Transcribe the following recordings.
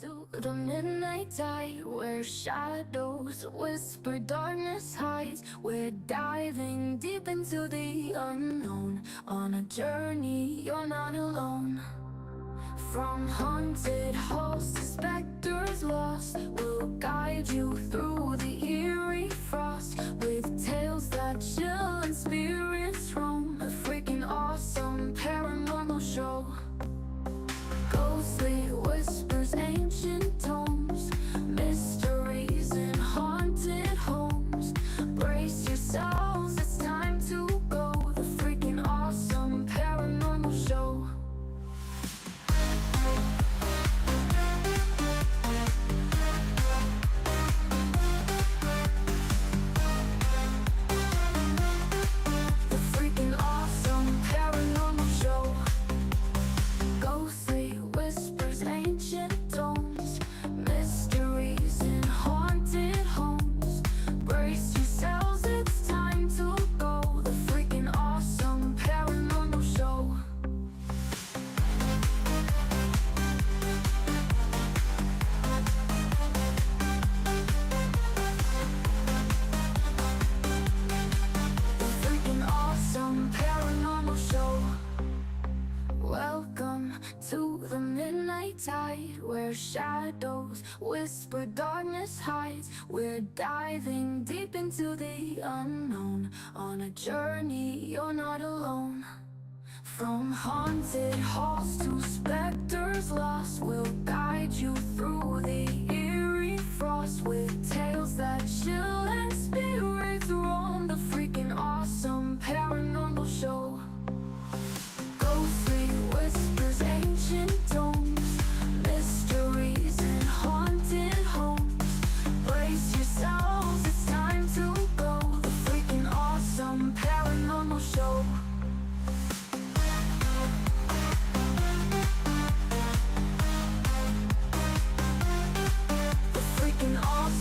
to the midnight tide, where shadows whisper, darkness hides. We're diving deep into the unknown, on a journey you're not alone. From haunted halls to specters lost, we'll guide you through the eerie frost, with tales that chill and spirits roam. A freaking awesome paranormal show. Ghostly whispers, ancient tomes, mysteries in haunted homes. Brace yourselves, it's time to go. The freaking awesome paranormal show. The freaking awesome paranormal show. Ghostly whispers, ancient tomes, mysteries in haunted homes. Brace yourselves, it's time to go. The freaking awesome paranormal show. The freaking awesome paranormal show. Welcome to the midnight tide, where shadows whisper, darkness hides. We're diving deep into the unknown, on a journey you're not alone. From haunted halls to specters lost, we'll guide you through the eerie frost, with tales that chill and spirits roam. The freaking awesome paranormal show. Ghostly whispers, ancient tomes, mysteries in haunted homes. Brace yourselves, it's time to go. The freaking awesome paranormal show. The freaking awesome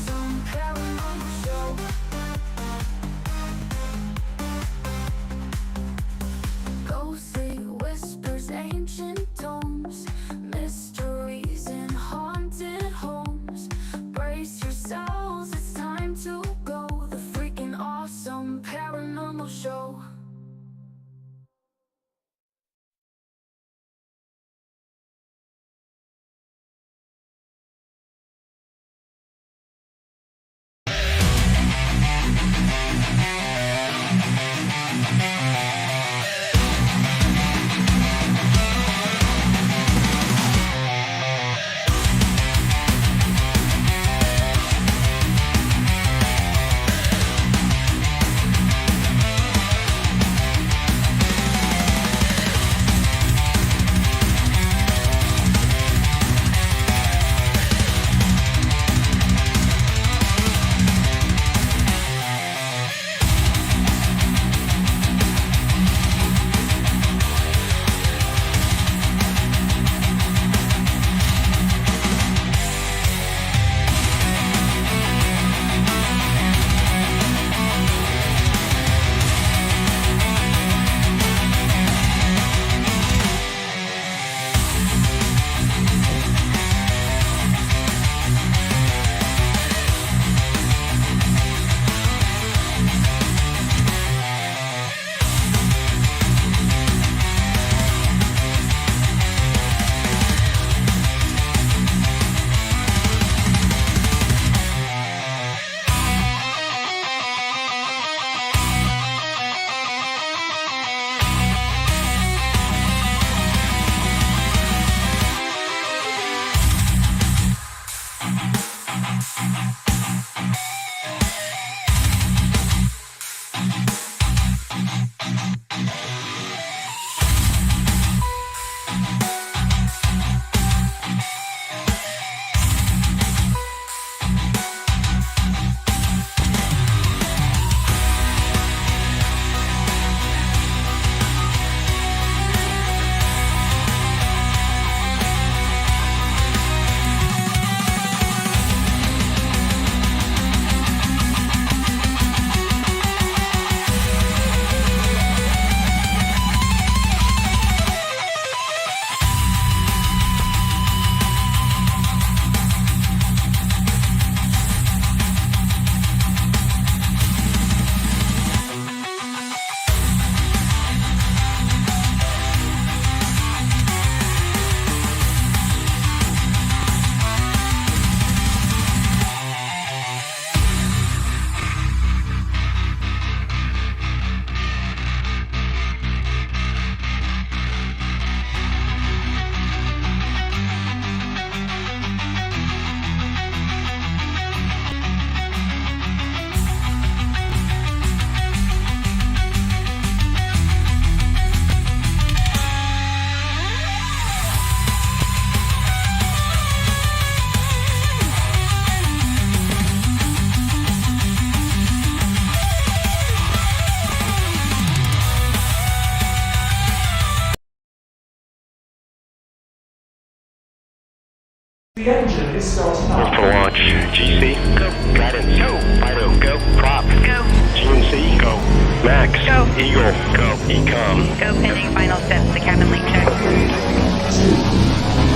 The engine is starting up. For launch. GC, go. Guidance, go. Fido, go. Prop, go. GNC, go. Max, go. Eagle, go. Ecom, go. Pending final steps to cabin link check. 2,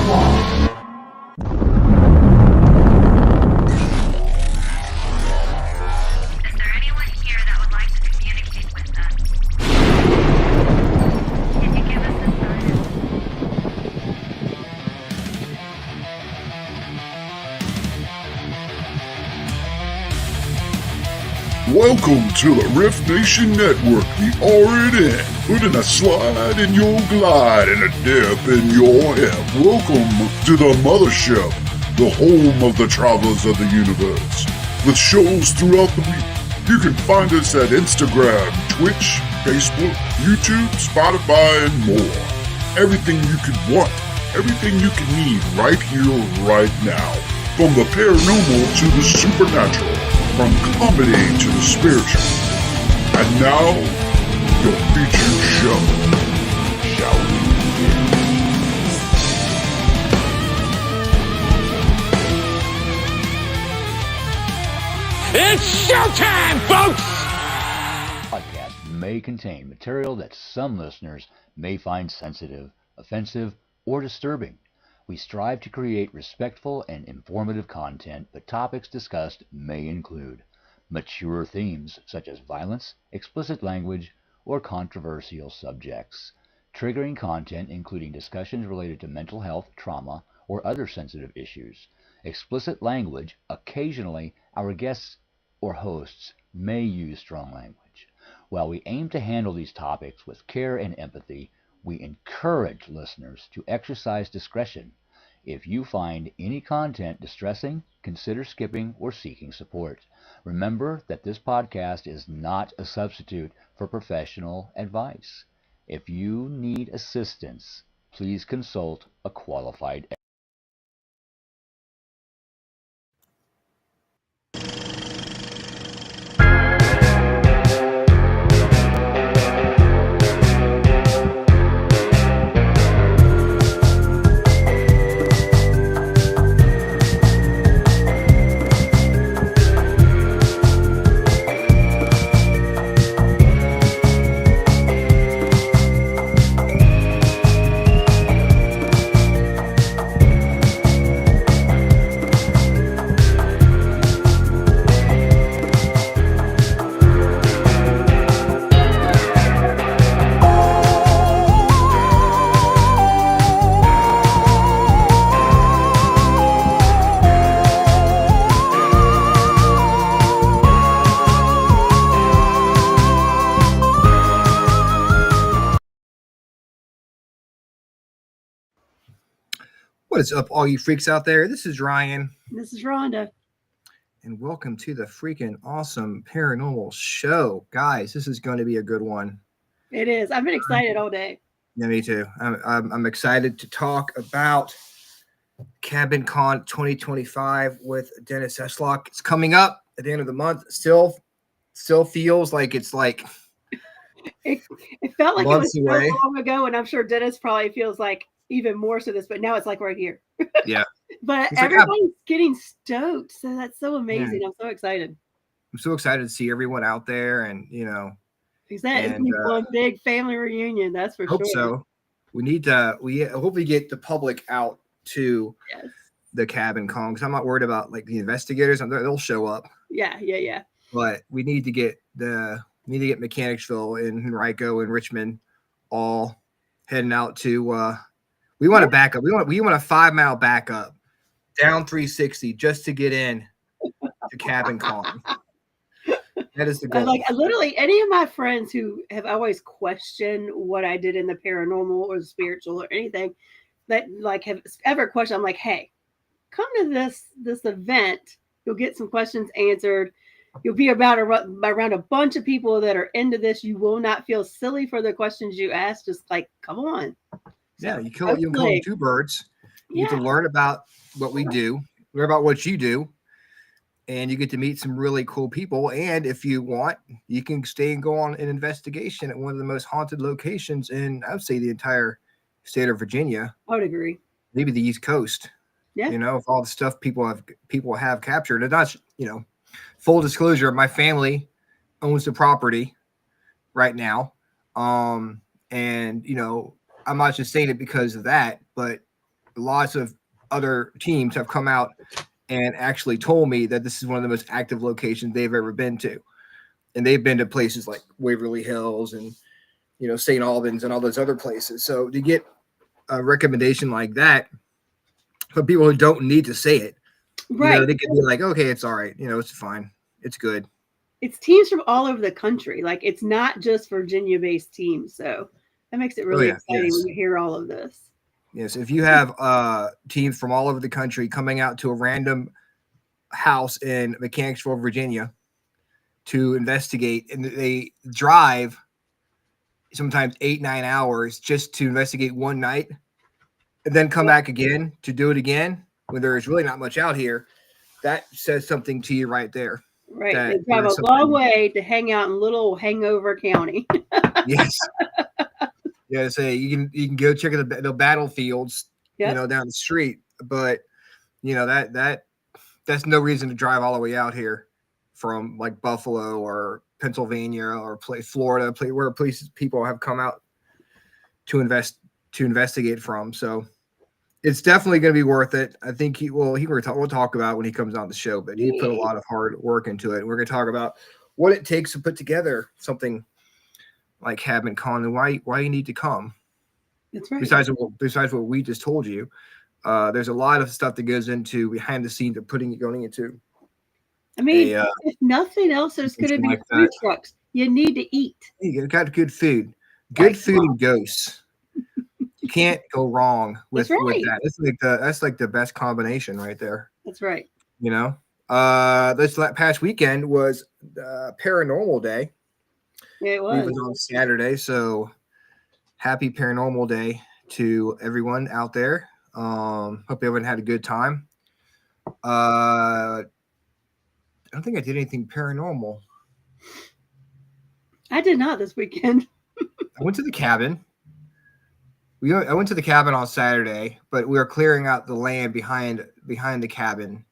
1. Is there anyone here that would like to communicate with us? Can you give us a sign? Welcome to the R.I.F.T Nation Network, the RNN, putting a slide in your glide and a dip in your hip. Welcome to the mothership, the home of the travelers of the universe. With shows throughout the week, you can find us at Instagram, Twitch, Facebook, YouTube, Spotify, and more. Everything you could want, everything you can need right here, right now. From the paranormal to the supernatural. From comedy to the spiritual. And now, your featured show. Shall we begin? It's showtime, folks! Podcast may contain material that some listeners may find sensitive, offensive, or disturbing. We strive to create respectful and informative content, but topics discussed may include mature themes such as violence, explicit language, or controversial subjects, triggering content including discussions related to mental health, trauma, or other sensitive issues, explicit language. Occasionally, our guests or hosts may use strong language. While we aim to handle these topics with care and empathy, we encourage listeners to exercise discretion. If you find any content distressing, consider skipping or seeking support. Remember that this podcast is not a substitute for professional advice. If you need assistance, please consult a qualified expert. What is up, all you freaks out there? This is Ryan. This is Rhonda. And welcome to the Freakin Awesome Paranormal Show. Guys, this is going to be a good one. It is. I've been excited all day. Yeah, me too. I'm excited to talk about Cabin Con 2025 with Dennis Estlock. It's coming up at the end of the month. Still feels like it's like it felt like it was so away. long ago, and I'm sure Dennis probably feels like even more so this, but now it's like right here. Yeah. But it's everybody's getting stoked, so that's so amazing. Yeah. I'm so excited. I'm so excited to see everyone out there, and It's one big family reunion, that's for hope sure. So. We hope we get the public out to the Cabin Con, because I'm not worried about like the investigators. They'll show up. Yeah. But we need to get Mechanicsville and Henrico and Richmond all heading out to. We want to back up. We want a 5-mile backup down 360 just to get in to Cabin Con. That is the goal. Like literally any of my friends who have always questioned what I did in the paranormal or the spiritual or anything that like have ever questioned, I'm like, hey, come to this event. You'll get some questions answered. You'll be around a bunch of people that are into this. You will not feel silly for the questions you ask. Just like, come on. Yeah, you can kill two birds. You get to learn about what we do, learn about what you do, and you get to meet some really cool people. And if you want, you can stay and go on an investigation at one of the most haunted locations in, I would say, the entire state of Virginia. I would agree. Maybe the East Coast. Yeah. You know, of all the stuff people have captured. And that's, you know, full disclosure, my family owns the property right now. And you know, I'm not just saying it because of that, but lots of other teams have come out and actually told me that this is one of the most active locations they've ever been to. And they've been to places like Waverly Hills and, you know, St. Albans and all those other places. So to get a recommendation like that for people who don't need to say it, Right. you know, they can be like, okay, it's all right. You know, it's fine. It's good. It's teams from all over the country. Like, it's not just Virginia-based teams. So that makes it really exciting when you hear all of this. Yes, if you have teams from all over the country coming out to a random house in Mechanicsville, Virginia, to investigate, and they drive sometimes 8-9 hours just to investigate one night, and then come back again to do it again when there's really not much out here, that says something to you right there. Right. They drive a long way to hang out in little hangover county. Yes. Yeah, say you can go check out the battlefields, you know, down the street, but you know that's no reason to drive all the way out here from like Buffalo or Pennsylvania or Florida, where places people have come out to investigate from. So it's definitely going to be worth it. I think we'll talk about when he comes on the show, but he put a lot of hard work into it. And we're going to talk about what it takes to put together something like Cabin Con and why you need to come. That's right. Besides what we just told you, there's a lot of stuff that goes into behind the scenes of going into. I mean, if nothing else, there's going to be food trucks. You need to eat. You got good food. Good food and ghosts. You can't go wrong with that. That's like the best combination right there. That's right. You know, this past weekend was Paranormal Day. Yeah, it was. It was on Saturday, so happy Paranormal Day to everyone out there. Hope everyone had a good time. I don't think I did anything paranormal. I did not this weekend. I went to the cabin. I went to the cabin on Saturday, but we were clearing out the land behind the cabin.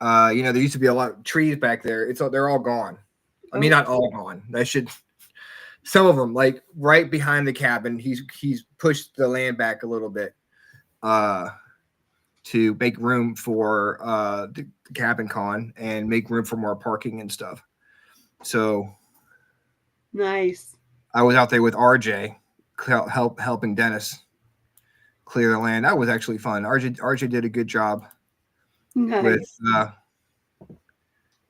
You know, there used to be a lot of trees back there. They're all gone. I mean, not all gone. Some of them, like right behind the cabin, he's pushed the land back a little bit to make room for the Cabin Con and make room for more parking and stuff. So nice. I was out there with RJ, helping Dennis clear the land. That was actually fun. RJ did a good job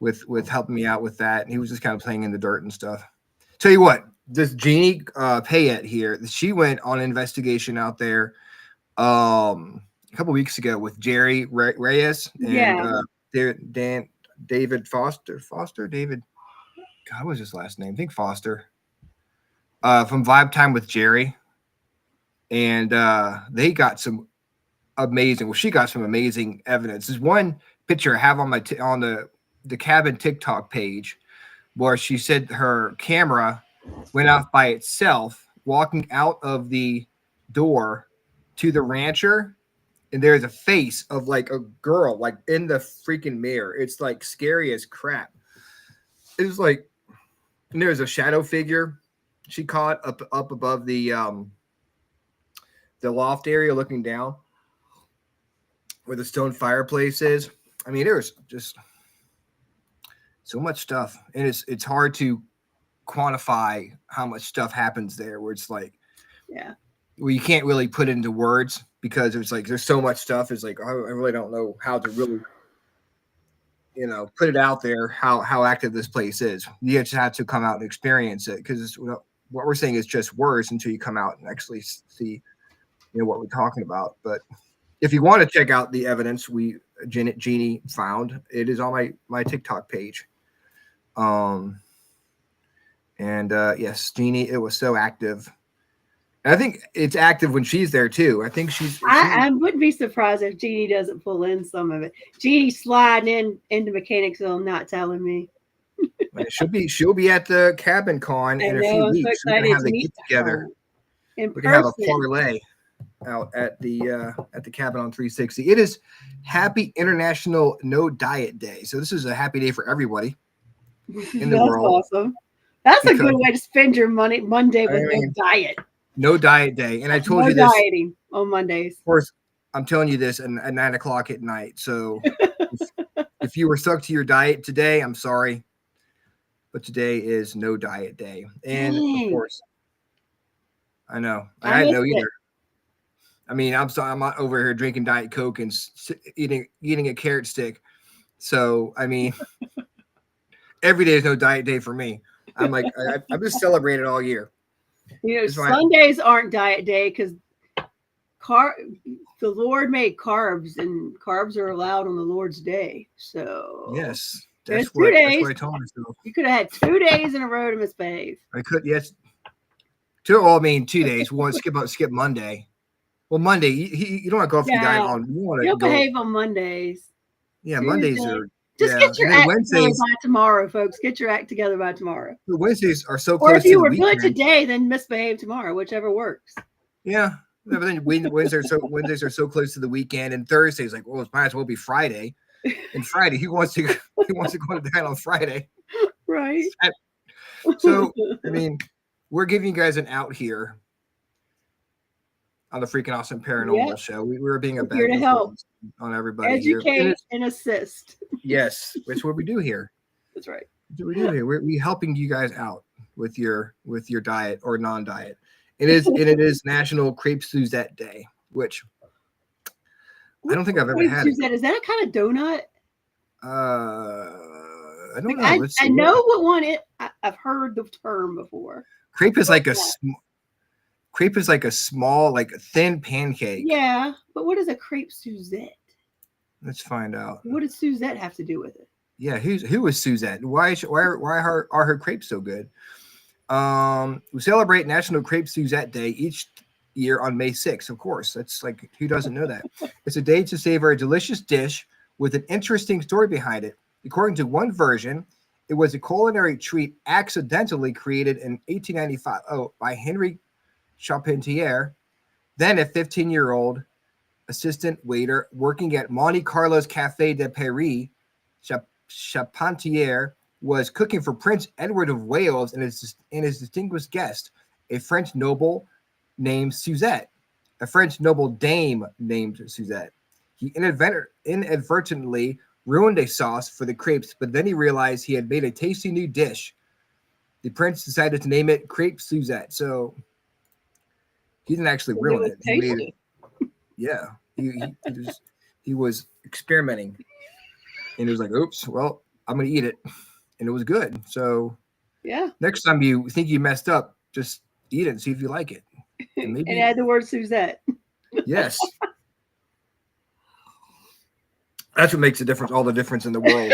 with helping me out with that. And he was just kind of playing in the dirt and stuff. Tell you what, this Jeannie Payette here, she went on an investigation out there a couple weeks ago with Jerry Reyes and David Foster. David, God, what was his last name? I think Foster. From Vibe Time with Jerry. And they got some amazing, well, she got some amazing evidence. There's one picture I have on on the cabin TikTok page where she said her camera went off by itself walking out of the door to the rancher, and there's a face of like a girl like in the freaking mirror. It's like scary as crap. It was like, and there's a shadow figure she caught up above the loft area looking down where the stone fireplace is. I mean, there's just so much stuff, and it's hard to quantify how much stuff happens there, where it's like, well, you can't really put it into words because it's like there's so much stuff. It's like I really don't know how to really, you know, put it out there how active this place is. You just have to come out and experience it, because what we're saying is just words until you come out and actually see, you know, what we're talking about. But if you want to check out the evidence Jeannie found, it is on my TikTok page. Yes, Jeannie, it was so active. And I think it's active when she's there too. I think I wouldn't be surprised if Jeannie doesn't pull in some of it. Jeannie sliding into Mechanicsville and not telling me. She'll be at the Cabin Con in a few weeks. We're gonna have the get together. We're gonna have a parlay. out at the cabin on 360. It is Happy International No Diet Day. So this is a happy day for everybody in the That's world. awesome. That's a Because- good way to spend your Monday with I mean, no diet. No diet day. And I told No you this. dieting on Mondays. Of course, I'm telling you this at 9 o'clock at night. So if you were stuck to your diet today, I'm sorry. But today is no diet day. And Dang. of course, I know. I I didn't know missed it. either. I mean, I'm sorry. I'm not over here drinking Diet Coke and eating a carrot stick. So, I mean, every day is no diet day for me. I'm like, I've just celebrated all year. You know, It's fine. Sundays aren't diet day because the Lord made carbs, and carbs are allowed on the Lord's day. So Yes. There's That's 2 what days. I told myself. You could have had 2 days in a row to misbehave. I could, yes. 2 days. One, skip Monday. Well, Monday, you don't want to go off your diet on. You want to You'll go. behave on Mondays. Yeah, Tuesday. Mondays are. Just yeah. get your And then act together Wednesdays. by tomorrow, folks. Get your act together by tomorrow. Wednesdays are so Or close if you to were the good weekend. today, then misbehave tomorrow, whichever works. Yeah. No, but then Wednesdays are so close to the weekend, and Thursdays like, well, it might as well be Friday. And Friday, he wants to go to bed on Friday. Right. So I mean, we're giving you guys an out here on the Freakin Awesome Paranormal Show. We were being a We're here to bad help. on everybody Educate here. and assist. Yes, that's what we do here. That's right. That's what we do here. We're helping you guys out with your diet or non-diet. It is National Crepe Suzette Day, which I don't think I've ever had. Is that a kind of donut? I don't know. Let's see. I know what one it. I've heard the term before. Crepe is like a small, like thin pancake. Yeah, but what is a crepe Suzette? Let's find out. What does Suzette have to do with it? Yeah, who is Suzette? Why are her crepes so good? We celebrate National Crepe Suzette Day each year on May 6th. Of course, that's like, who doesn't know that? It's a day to savor a delicious dish with an interesting story behind it. According to one version, it was a culinary treat accidentally created in 1895 by Henry Charpentier, then a 15-year-old assistant waiter working at Monte Carlo's Café de Paris. Charpentier was cooking for Prince Edward of Wales and his distinguished guest, a French noble named Suzette, a French noble dame named Suzette. He inadvertently ruined a sauce for the crepes, but then he realized he had made a tasty new dish. The prince decided to name it Crepe Suzette. So he didn't actually ruin it. He made it. Yeah, he was experimenting, and he was like, "Oops, well, I'm gonna eat it," and it was good. So yeah, next time you think you messed up, just eat it and see if you like it. And maybe add the word Suzette. Yes. That's what makes the difference, all the difference in the world.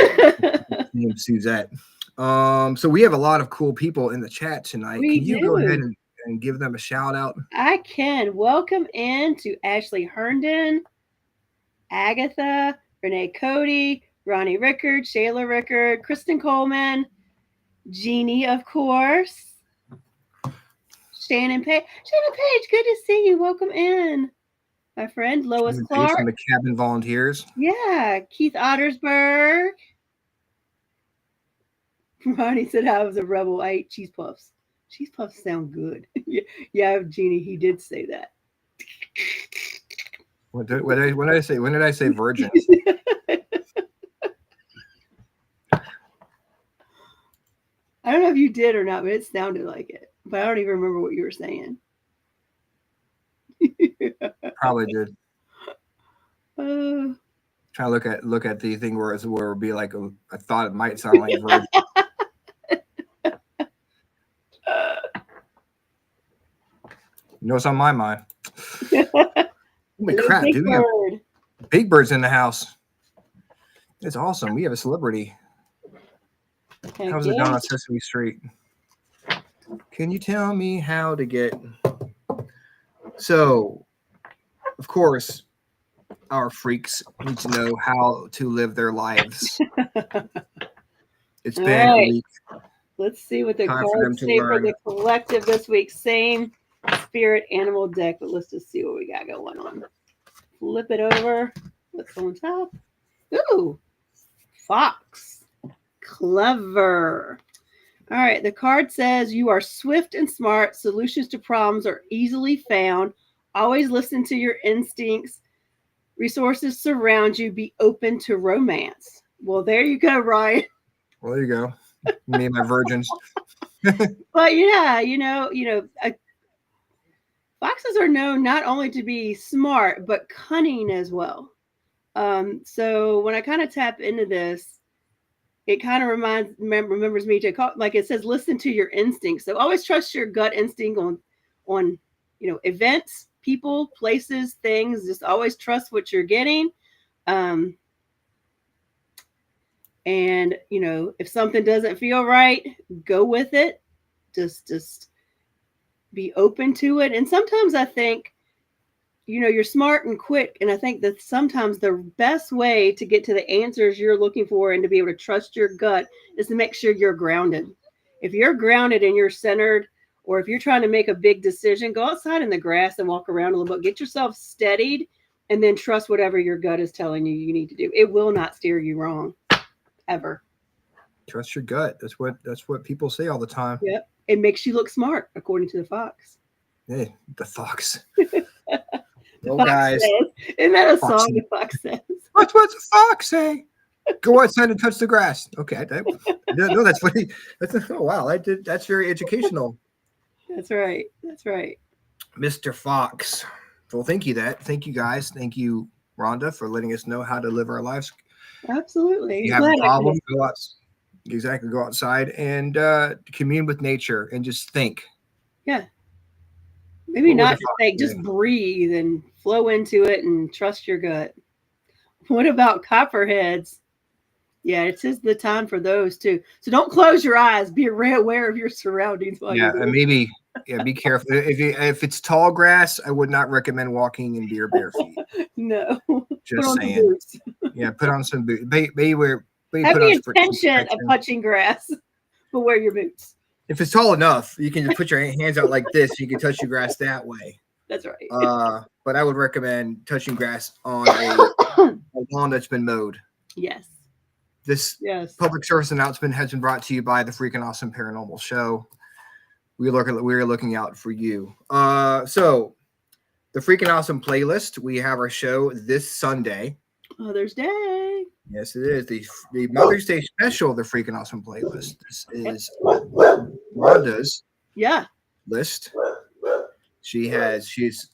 Name Suzette. So we have a lot of cool people in the chat tonight. Can you go ahead and give them a shout out? I can. Welcome in to Ashley Herndon, Agatha, Renee Cody, Ronnie Rickard, Shayla Rickard, Kristen Coleman, Jeannie, of course, Shannon Page. Shannon Page, good to see you. Welcome in. My friend Lois Clark from the Cabin Volunteers. Yeah, Keith Ottersberg. Ronnie said I was a rebel. I ate cheese puffs. Cheese puffs sound good. Yeah, Jeannie, he did say that. When did I say virgin? I don't know if you did or not, but it sounded like it. But I don't even remember what you were saying. Probably did. Uh, Trying to look at the thing where it would be like I thought it might sound like virgin. You know what's on my mind? Holy crap, dude! We have Big Bird's in the house. It's awesome. We have a celebrity. How's it down on Sesame Street? Can you tell me how to get? So, of course, our freaks need to know how to live their lives. It's been a week. Let's see what the Time for them cards to say for learn. the collective this week. Same spirit animal deck, but let's just see what we got going on. Flip it over. What's on top? Ooh, fox. Clever. All right, the card says you are swift and smart. Solutions to problems are easily found. Always listen to your instincts. Resources surround you. Be open to romance. Well, there you go, Ryan. Well, there you go. Me and my virgins. But yeah, foxes are known not only to be smart but cunning as well. So when I kind of tap into this, it kind of remembers me to call, like it says, listen to your instincts. So always trust your gut instinct on events, people, places, things. Just always trust what you're getting. And if something doesn't feel right, go with it. Just be open to it. And sometimes I think, you're smart and quick. And I think that sometimes the best way to get to the answers you're looking for and to be able to trust your gut is to make sure you're grounded. If you're grounded and you're centered, or if you're trying to make a big decision, go outside in the grass and walk around a little bit, get yourself steadied, and then trust whatever your gut is telling you need to do. It will not steer you wrong, ever. Trust your gut. That's what people say all the time. Yep. It makes you look smart, according to the fox. Hey, the fox. The fox guys. says, isn't that a Fox song the fox says? What's the fox say? Go outside and touch the grass. Okay. No, that's what oh wow. That's very educational. That's right. That's right. Mr. Fox. Well, thank you guys. Thank you, Rhonda, for letting us know how to live our lives. Absolutely. If you have a problem, go outside and commune with nature and just think. Yeah. Maybe not just think, just breathe and flow into it and trust your gut. What about copperheads? Yeah, it is the time for those too. So don't close your eyes. Be aware of your surroundings while you're and maybe be careful. If it's tall grass, I would not recommend walking in bare feet. No. Just saying. Yeah, put on some boots. Have the intention of touching grass, but wear your boots. If it's tall enough, you can just put your hands out like this. You can touch your grass that way. That's right. But I would recommend touching grass on a lawn that's been mowed. Yes. This public service announcement has been brought to you by the Freakin Awesome Paranormal Show. We're looking out for you. So the Freakin Awesome playlist. We have our show this Sunday. Mother's Day. Yes, it is the Mother's Day special of the Freakin Awesome playlist. This is Rhonda's list. She's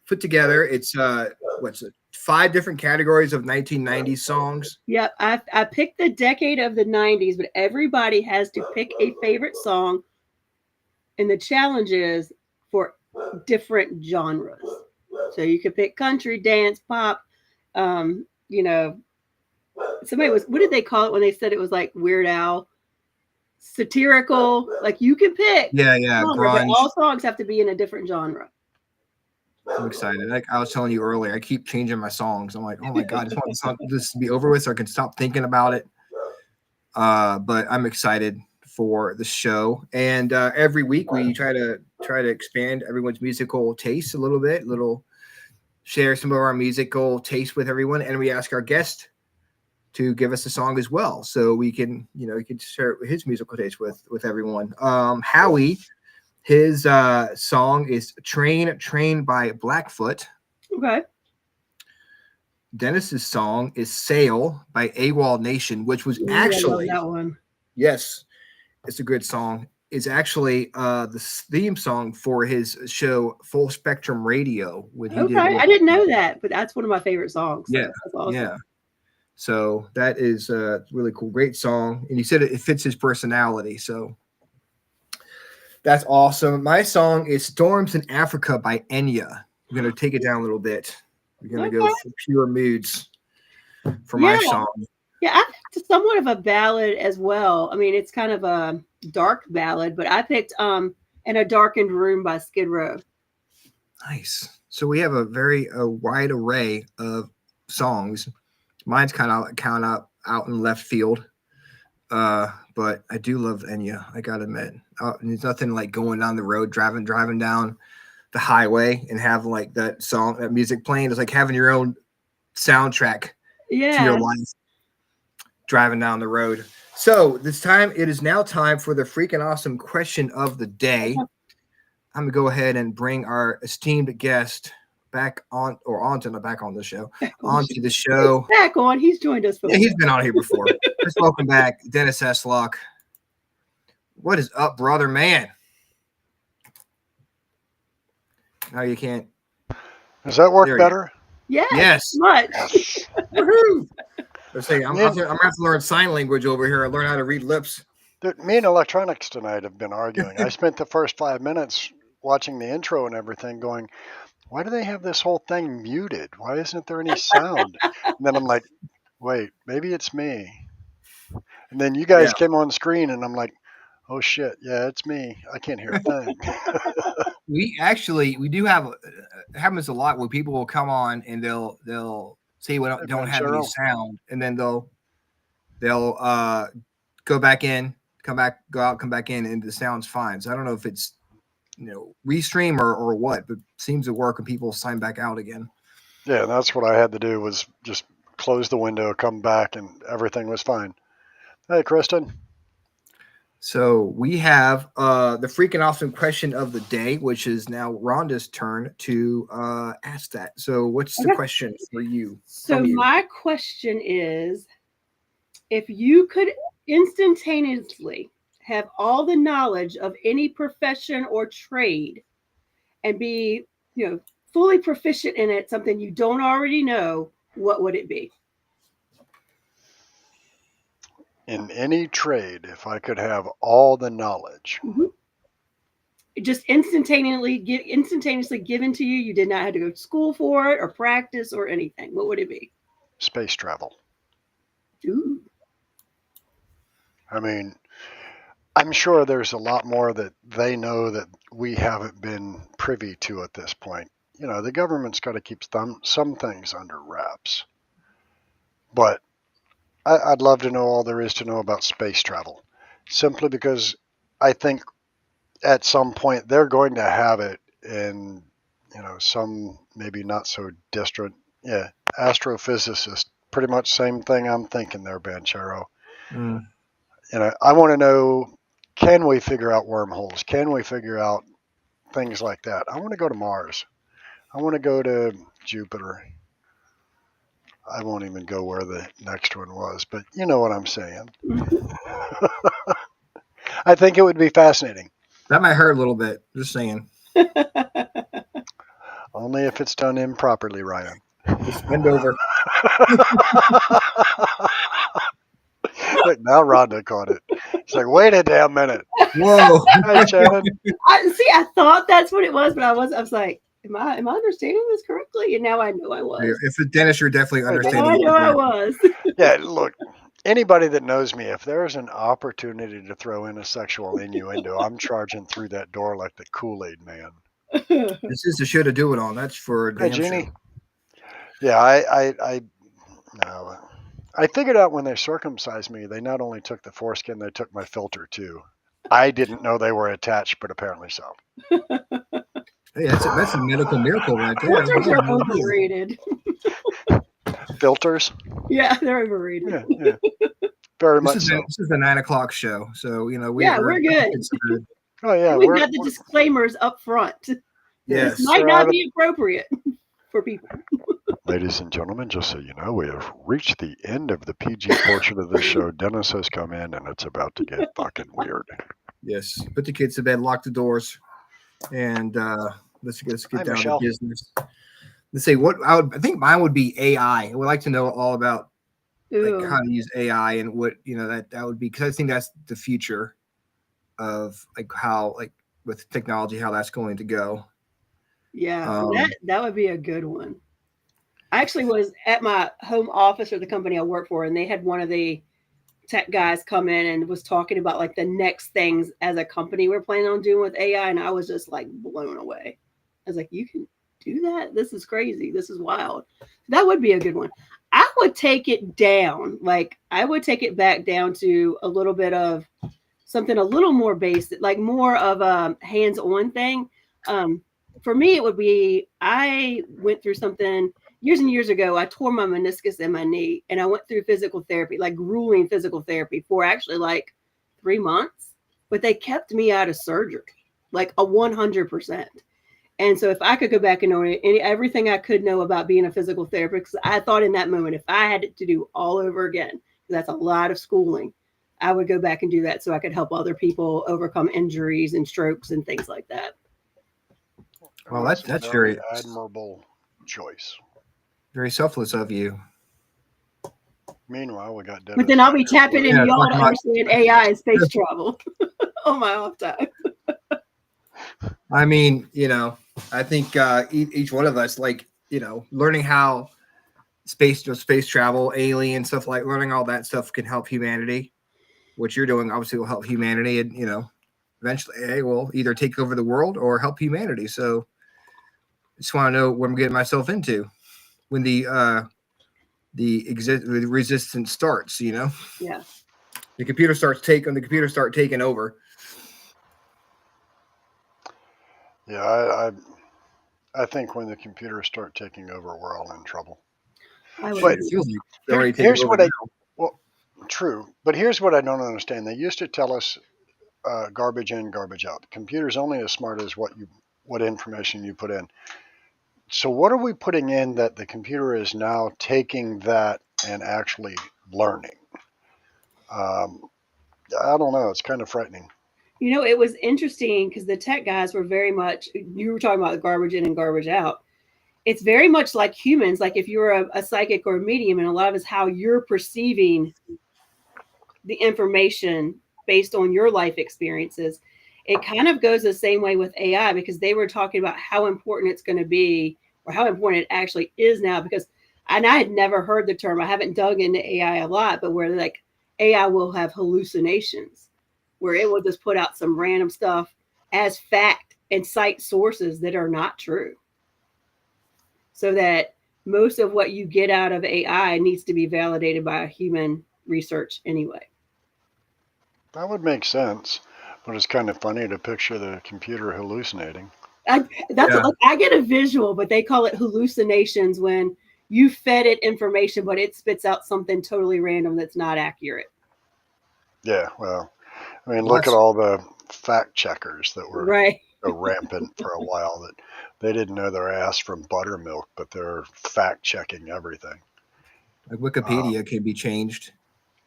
put together. It's 5 different categories of 1990s songs. Yep, I picked the decade of the 90s, but everybody has to pick a favorite song, and the challenge is for different genres. So you could pick country, dance, pop. What did they call it when they said it was like Weird Al? Satirical. Like you can pick. Yeah, genre, but all songs have to be in a different genre. I'm excited. Like I was telling you earlier, I keep changing my songs. I'm like, oh my God, I just want this to be over with so I can stop thinking about it. But I'm excited for the show. And every week we try to expand everyone's musical taste a little bit, share some of our musical taste with everyone, and we ask our guest to give us a song as well, so we can, he can share his musical taste with everyone. Howie, his song is "Train" by Blackfoot. Okay. Dennis's song is "Sail" by AWOL Nation, which was actually that one. Yes, it's a good song. It's actually the theme song for his show Full Spectrum Radio. I didn't know that, but that's one of my favorite songs. So yeah, that's awesome. Yeah. So that is really cool. Great song. And he said it fits his personality. So that's awesome. My song is Storms in Africa by Enya. I'm going to take it down a little bit. We're going to go for pure moods for my song. Yeah, I picked somewhat of a ballad as well. I mean, it's kind of a dark ballad, but I picked In a Darkened Room by Skid Row. Nice. So we have a very wide array of songs. Mine's kind of out in left field, but I do love Enya. I gotta admit, there's nothing like going down the road, driving down the highway and have like that song, that music playing. It's like having your own soundtrack to Yeah. your life driving down the road. So it is now time for the freaking awesome question of the day. I'm gonna go ahead and bring our esteemed guest back on, or onto the show. Onto the show. He's back on. He's joined us before. Yeah, he's been on here before. Let's welcome back Dennis Estlock. What is up, brother man? No, you can't. Does that work There you better? Yes. Yes. Much. Woohoo! Let's say I'm gonna have to learn sign language over here and learn how to read lips. Dude, me and electronics tonight have been arguing. I spent the first 5 minutes watching the intro and everything going, why do they have this whole thing muted? Why isn't there any sound? And then I'm like, wait, maybe it's me. And then you guys came on screen and I'm like, oh shit, yeah, it's me. I can't hear a thing. We do have, it happens a lot where people will come on and they'll say we don't have any sound, and then they'll go back in, come back in, and the sound's fine. So I don't know if it's restream or what, but it seems to work when people sign back out again. Yeah, that's what I had to do, was just close the window, come back, and everything was fine. Hey, Kristen. So we have the freaking awesome question of the day, which is now Rhonda's turn to ask that. So what's the question for you? So my question is, if you could instantaneously have all the knowledge of any profession or trade and be, fully proficient in it, something you don't already know, what would it be? In any trade, if I could have all the knowledge. Mm-hmm. Just instantaneously given to you. You did not have to go to school for it or practice or anything. What would it be? Space travel. Ooh. I mean, I'm sure there's a lot more that they know that we haven't been privy to at this point. The government's got to keep some things under wraps. But I'd love to know all there is to know about space travel, simply because I think at some point they're going to have it in, some maybe not so distant. Yeah, astrophysicist, pretty much same thing I'm thinking there, Banchero. Mm. I want to know, can we figure out wormholes? Can we figure out things like that? I want to go to Mars. I want to go to Jupiter. I won't even go where the next one was, but you know what I'm saying. I think it would be fascinating. That might hurt a little bit, just saying. Only if it's done improperly, Ryan. Just bend over. Look, now Rhonda caught it. It's like, wait a damn minute. Whoa. Hi, Shannon. I thought that's what it was, but I was like, am I understanding this correctly? And now I know I was. If it's Dennis, you're definitely understanding. I know I was. Yeah, look, anybody that knows me, if there's an opportunity to throw in a sexual innuendo, I'm charging through that door like the Kool-Aid man. This is the show to do it on. That's for a damn Jeannie. show. Yeah, no. I figured out when they circumcised me, they not only took the foreskin, they took my filter too. I didn't know they were attached, but apparently so. Hey, that's a medical miracle right there. Filters are overrated. Filters? Yeah, they're overrated. Yeah. Very much so. This is the 9 o'clock show, so we're good. Oh yeah, we've got the disclaimers up front. Yes, this might not be appropriate for people. Ladies and gentlemen, just so you know, we have reached the end of the PG portion of the show. Dennis has come in, and it's about to get fucking weird. Yes, put the kids to bed, lock the doors, and let's get down to business. Let's say I think mine would be AI. I would like to know all about like how to use AI and what that would be, because I think that's the future of like how with technology, how that's going to go. Yeah, that would be a good one. I actually was at my home office or the company I work for, and they had one of the tech guys come in and was talking about like the next things as a company we're planning on doing with AI. And I was just like blown away. I was like, you can do that? This is crazy. This is wild. That would be a good one. I would take it down. Like I would take it back down to a little bit of something a little more basic, like more of a hands-on thing. for me, it would be, I went through something years and years ago. I tore my meniscus in my knee, and I went through physical therapy, like grueling physical therapy for actually like 3 months, but they kept me out of surgery, like a 100%. And so if I could go back and know everything I could know about being a physical therapist, I thought in that moment, if I had to do all over again, that's a lot of schooling, I would go back and do that so I could help other people overcome injuries and strokes and things like that. Well, That's that's a very admirable choice. very selfless of you. Meanwhile, we got Dennis. But then I'll be tapping into y'all to talking about- understand AI and space travel on my off time. I mean, I think each one of us, like, learning how space travel, alien stuff, like learning all that stuff can help humanity. What you're doing obviously will help humanity, and eventually AI will either take over the world or help humanity. So I just want to know what I'm getting myself into when the resistance starts. Yeah. The computer start taking over. Yeah, I think when the computers start taking over, we're all in trouble. But it feels like they're already taking Here's over what now. well, true, but here's what I don't understand. They used to tell us garbage in, garbage out. The computer's only as smart as what information you put in. So what are we putting in that the computer is now taking that and actually learning? I don't know. It's kind of frightening. It was interesting because the tech guys were very much, you were talking about the garbage in and garbage out. It's very much like humans. Like if you're a psychic or a medium, and a lot of it's how you're perceiving the information based on your life experiences. It kind of goes the same way with AI, because they were talking about how important it's going to be, or how important it actually is now. Because, and I had never heard the term, I haven't dug into AI a lot, but where like AI will have hallucinations, where it will just put out some random stuff as fact and cite sources that are not true. So that most of what you get out of AI needs to be validated by human research anyway. That would make sense, but it's kind of funny to picture the computer hallucinating. I get a visual, but they call it hallucinations when you fed it information, but it spits out something totally random that's not accurate. Yeah, well, I mean, look at all the fact checkers that were so rampant for a while that they didn't know their ass from buttermilk, but they're fact checking everything. Like Wikipedia can be changed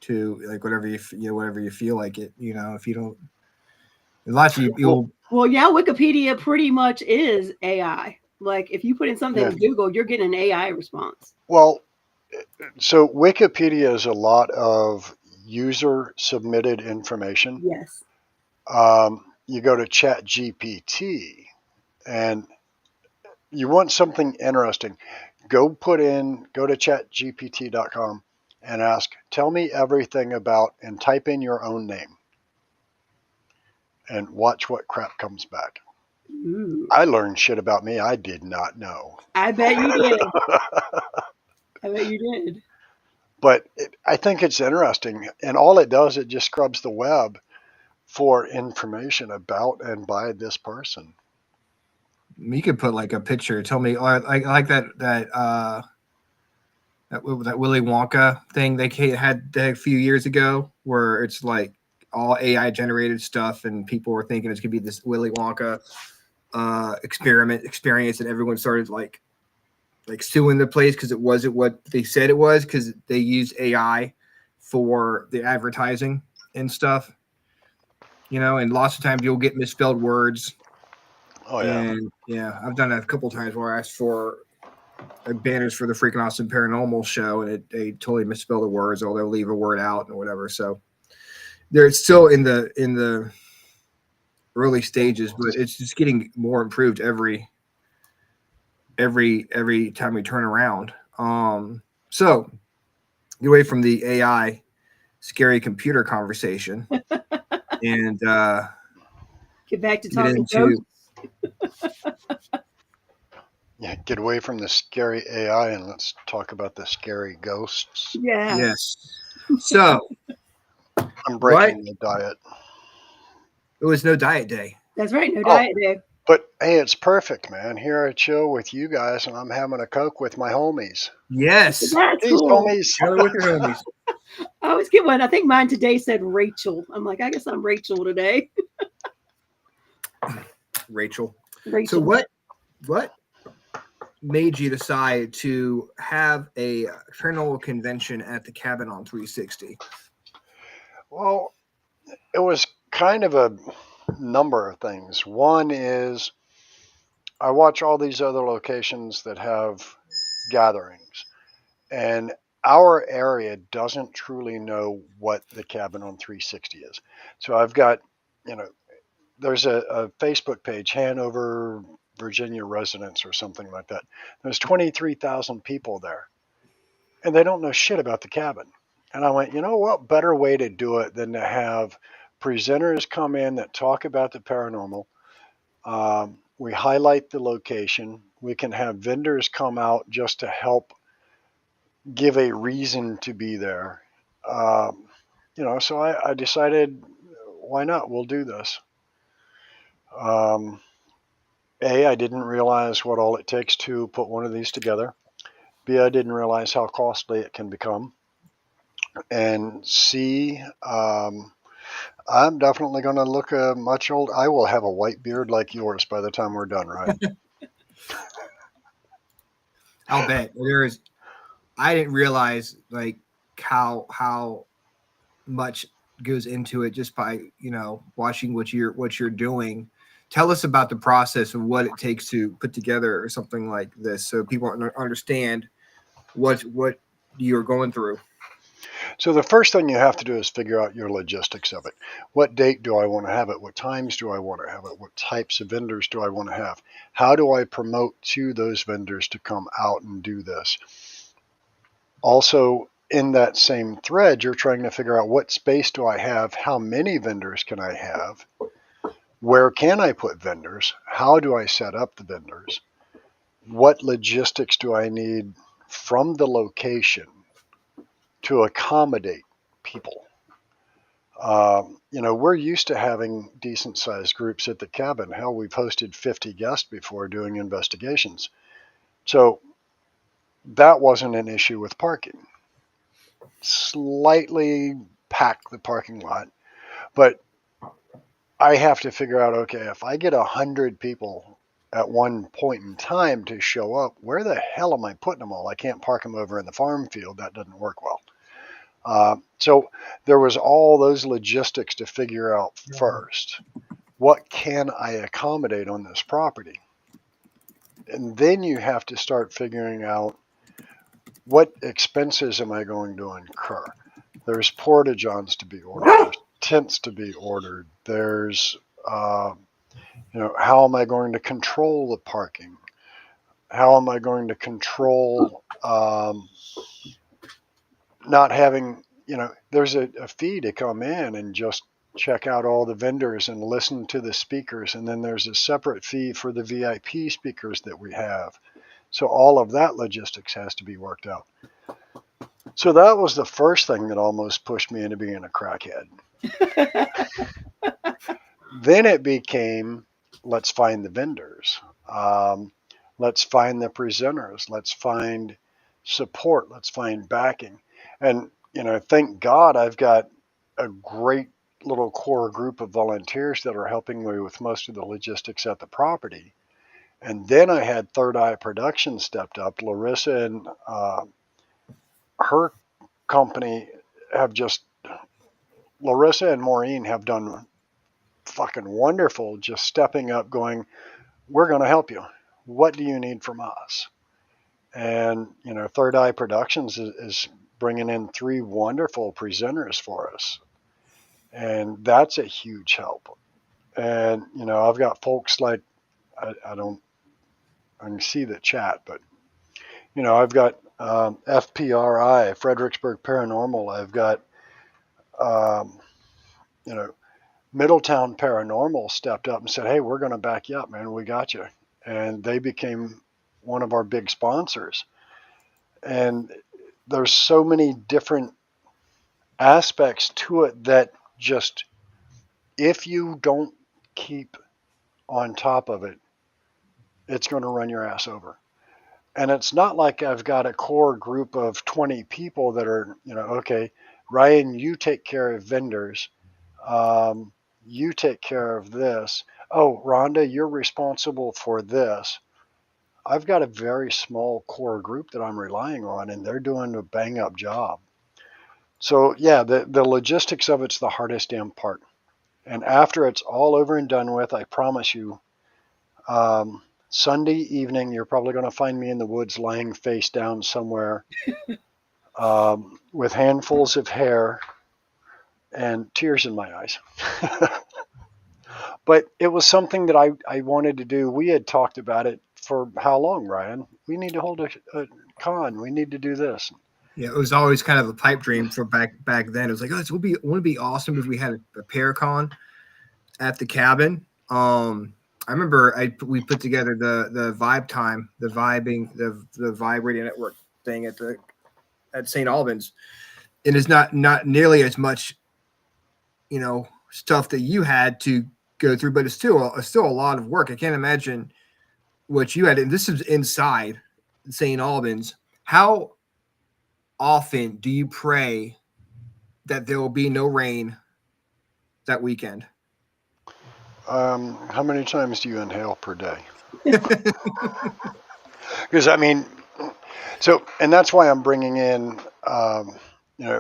to like whatever you feel like it. If you don't, lots of you'll. Well, yeah, Wikipedia pretty much is AI. Like if you put in something in Google, you're getting an AI response. Well, so Wikipedia is a lot of user submitted information. Yes. You go to ChatGPT and you want something interesting. Go to chatgpt.com and ask, tell me everything about, and type in your own name and watch what crap comes back. Ooh. I learned shit about me I did not know. I bet you did. I bet you did. But I think it's interesting. And all it does, it just scrubs the web for information about and by this person. You could put like a picture. Tell me, I like that Willy Wonka thing they had a few years ago, where it's like all AI generated stuff, and people were thinking it's gonna be this Willy Wonka experience, and everyone started like suing the place because it wasn't what they said it was, because they used AI for the advertising and stuff. And lots of times you'll get misspelled words. Oh yeah. And yeah, I've done that a couple times where I asked for banners for the Freakin Awesome Paranormal Show, and they totally misspell the words, or they'll leave a word out or whatever. So they're still in the early stages, but it's just getting more improved every time we turn around. So get away from the AI scary computer conversation and get back to talking ghosts. Yeah, get away from the scary AI and let's talk about the scary ghosts. Yeah. Yes. So I'm breaking the diet. It was no diet day. That's right, no diet day. But hey, it's perfect, man. Here I chill with you guys, and I'm having a Coke with my homies. Yes. That's Peace, cool. homies. Together with your homies. I always get one. I think mine today said Rachel. I'm like, I guess I'm Rachel today. Rachel. So Rachel. what made you decide to have a paranormal convention at the cabin on 360? Well, it was kind of a number of things. One is I watch all these other locations that have gatherings, and our area doesn't truly know what the cabin on 360 is. So I've got, there's a Facebook page, Hanover, Virginia residents or something like that. There's 23,000 people there, and they don't know shit about the cabin. And I went, you know what better way to do it than to have presenters come in that talk about the paranormal. We highlight the location. We can have vendors come out just to help give a reason to be there. So I decided, why not? We'll do this. I didn't realize what all it takes to put one of these together. B, I didn't realize how costly it can become. And C, I'm definitely going to look much old. I will have a white beard like yours by the time we're done, right? I'll bet I didn't realize like how much goes into it just by watching what you're doing. Tell us about the process of what it takes to put together or something like this, so people understand what you're going through. So the first thing you have to do is figure out your logistics of it. What date do I want to have it? What times do I want to have it? What types of vendors do I want to have? How do I promote to those vendors to come out and do this? Also, in that same thread, you're trying to figure out what space do I have? How many vendors can I have? Where can I put vendors? How do I set up the vendors? What logistics do I need from the location to accommodate people? We're used to having decent sized groups at the cabin. Hell, we've hosted 50 guests before doing investigations. So that wasn't an issue with parking. Slightly packed the parking lot, but I have to figure out, okay, if I get 100 people at one point in time to show up, where the hell am I putting them all? I can't park them over in the farm field. That doesn't work well. So there was all those logistics to figure out first. What can I accommodate on this property? And then you have to start figuring out what expenses am I going to incur? There's porta-johns to be ordered. There's tents to be ordered. There's, how am I going to control the parking? How am I going to control not having, there's a fee to come in and just check out all the vendors and listen to the speakers. And then there's a separate fee for the VIP speakers that we have. So all of that logistics has to be worked out. So that was the first thing that almost pushed me into being a crackhead. Then it became, let's find the vendors. Let's find the presenters. Let's find support. Let's find backing. And, thank God I've got a great little core group of volunteers that are helping me with most of the logistics at the property. And then I had Third Eye Productions stepped up. Larissa and her company Larissa and Maureen have done fucking wonderful, just stepping up going, we're going to help you. What do you need from us? And, Third Eye Productions is bringing in 3 wonderful presenters for us. And that's a huge help. And, I've got folks like, I can see the chat, but, I've got FPRI, Fredericksburg Paranormal. I've got, Middletown Paranormal stepped up and said, hey, we're going to back you up, man. We got you. And they became one of our big sponsors. And there's so many different aspects to it that just, if you don't keep on top of it, it's going to run your ass over. And it's not like I've got a core group of 20 people that are, okay, Ryan, you take care of vendors. You take care of this. Oh, Rhonda, you're responsible for this. I've got a very small core group that I'm relying on, and they're doing a bang up job. So, yeah, the logistics of it's the hardest damn part. And after it's all over and done with, I promise you, Sunday evening, you're probably going to find me in the woods laying face down somewhere with handfuls of hair and tears in my eyes. But it was something that I wanted to do. We had talked about it for how long, Ryan? We need to hold a con. We need to do this. Yeah, it was always kind of a pipe dream for back then. It was like, oh, it would be awesome if we had a paracon at the cabin. I remember we put together the vibe time, the Vibe Radio Network thing at St. Albans, and it's not nearly as much, stuff that you had to go through, but it's still a lot of work. I can't imagine what you had, and this is inside St. Albans. How often do you pray that there will be no rain that weekend? How many times do you inhale per day? Because and that's why I'm bringing in,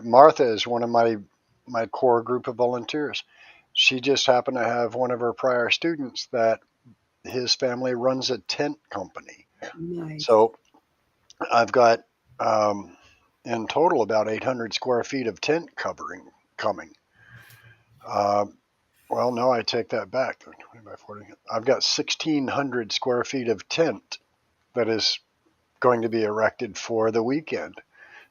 Martha is one of my core group of volunteers. She just happened to have one of her prior students that his family runs a tent company. Nice. So I've got in total about 800 square feet of tent covering coming. Well, no, I take that back. 20 by 40. I've got 1,600 square feet of tent that is going to be erected for the weekend.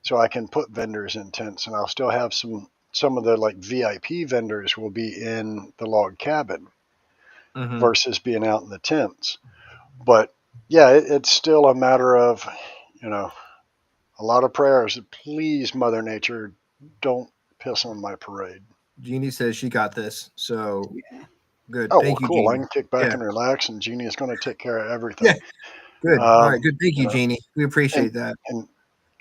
So I can put vendors in tents, and I'll still have some of the like VIP vendors will be in the log cabin versus being out in the tents. But yeah, it's still a matter of, a lot of prayers. Please, Mother Nature, don't piss on my parade. Jeannie says she got this, so good. Oh, Thank well, you, cool. Jeannie. I can kick back Yeah. and relax, and Jeannie is going to take care of everything. Yeah. Good. All right. Good. Thank you, Jeannie. We appreciate that. And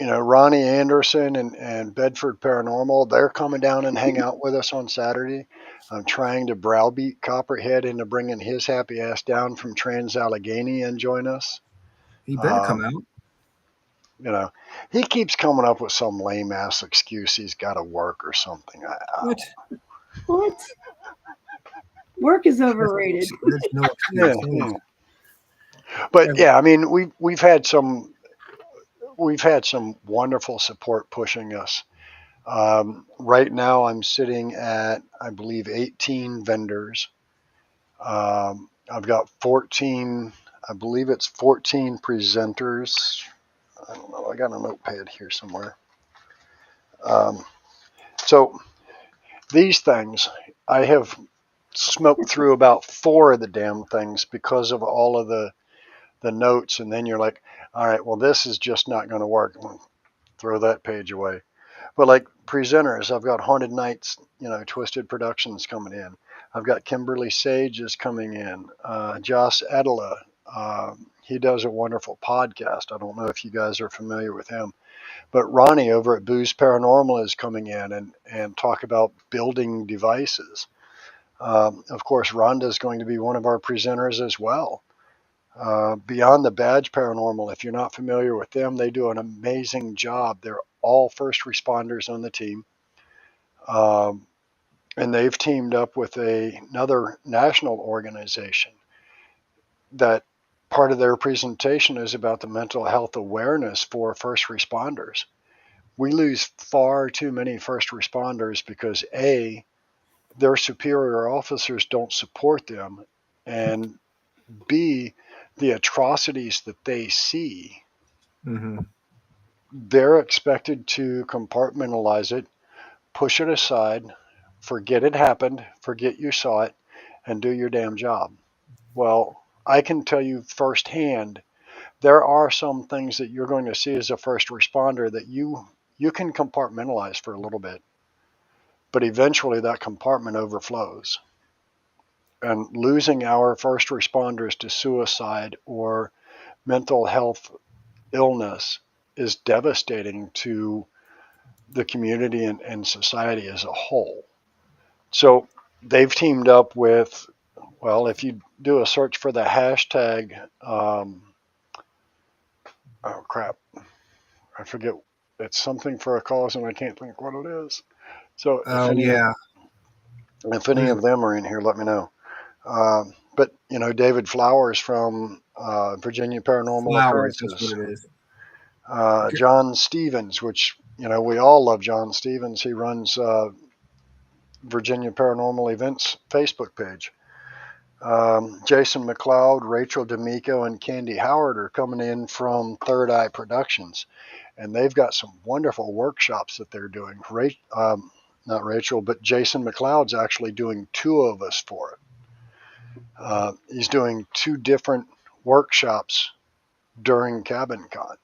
Ronnie Anderson and Bedford Paranormal, they're coming down and hang out with us on Saturday. I'm trying to browbeat Copperhead into bringing his happy ass down from Trans-Allegheny and join us. He better come out. He keeps coming up with some lame ass excuse he's got to work or something. What? Work is overrated. There's no excuse. Yeah. But yeah, we've had some wonderful support pushing us. Right now, I'm sitting at, I believe, 18 vendors. I've got 14, I believe it's 14 presenters. I don't know, I got a notepad here somewhere. So these things, I have smoked through about 4 of the damn things because of all of the notes, and then you're like, all right, well, this is just not going to work. Throw that page away. But like presenters, I've got Haunted Nights, Twisted Productions coming in. I've got Kimberly Sage is coming in. Joss Adela, he does a wonderful podcast. I don't know if you guys are familiar with him. But Ronnie over at Booze Paranormal is coming in and talk about building devices. Of course, Rhonda is going to be one of our presenters as well. Beyond the Badge Paranormal, if you're not familiar with them, they do an amazing job. They're all first responders on the team. And they've teamed up with another national organization that part of their presentation is about the mental health awareness for first responders. We lose far too many first responders because A, their superior officers don't support them, and B, the atrocities that they see, they're expected to compartmentalize it, push it aside, forget it happened, forget you saw it, and do your damn job. Well, I can tell you firsthand, there are some things that you're going to see as a first responder that you can compartmentalize for a little bit, but eventually that compartment overflows. And losing our first responders to suicide or mental health illness is devastating to the community and society as a whole. So they've teamed up with, well, if you do a search for the hashtag, oh crap, I forget, it's something for a cause and I can't think what it is. So Oh yeah. if any of them are in here, let me know. But David Flowers from Virginia Paranormal Flowers, that's Occurrences, what it is. John Stevens, which we all love John Stevens. He runs Virginia Paranormal Events Facebook page. Jason McLeod, Rachel D'Amico, and Candy Howard are coming in from Third Eye Productions, and they've got some wonderful workshops that they're doing. Not Rachel, but Jason McLeod's actually doing 2 of us for it. He's doing 2 different workshops during CabinCon.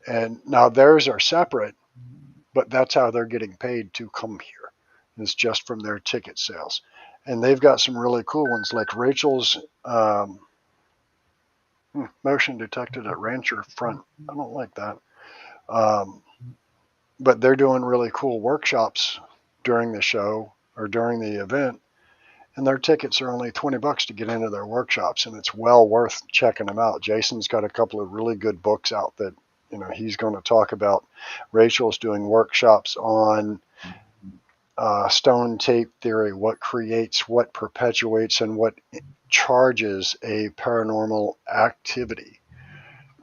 And now theirs are separate, but that's how they're getting paid to come here. It's just from their ticket sales. And they've got some really cool ones, like Rachel's motion detected at Rancher Front. I don't like that. But they're doing really cool workshops during the show or during the event. And their tickets are only $20 to get into their workshops, and it's well worth checking them out. Jason's got a couple of really good books out that he's going to talk about. Rachel's doing workshops on stone tape theory, what creates, what perpetuates, and what charges a paranormal activity.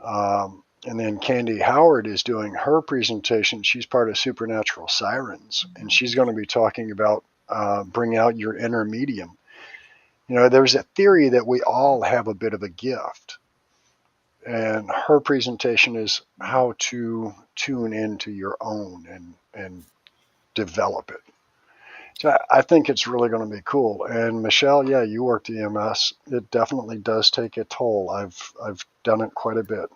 And then Candy Howard is doing her presentation. She's part of Supernatural Sirens, and she's going to be talking about bring out your inner medium. There's a theory that we all have a bit of a gift. And her presentation is how to tune into your own and develop it. So I think it's really going to be cool. And Michelle, yeah, you worked EMS. It definitely does take a toll. I've done it quite a bit.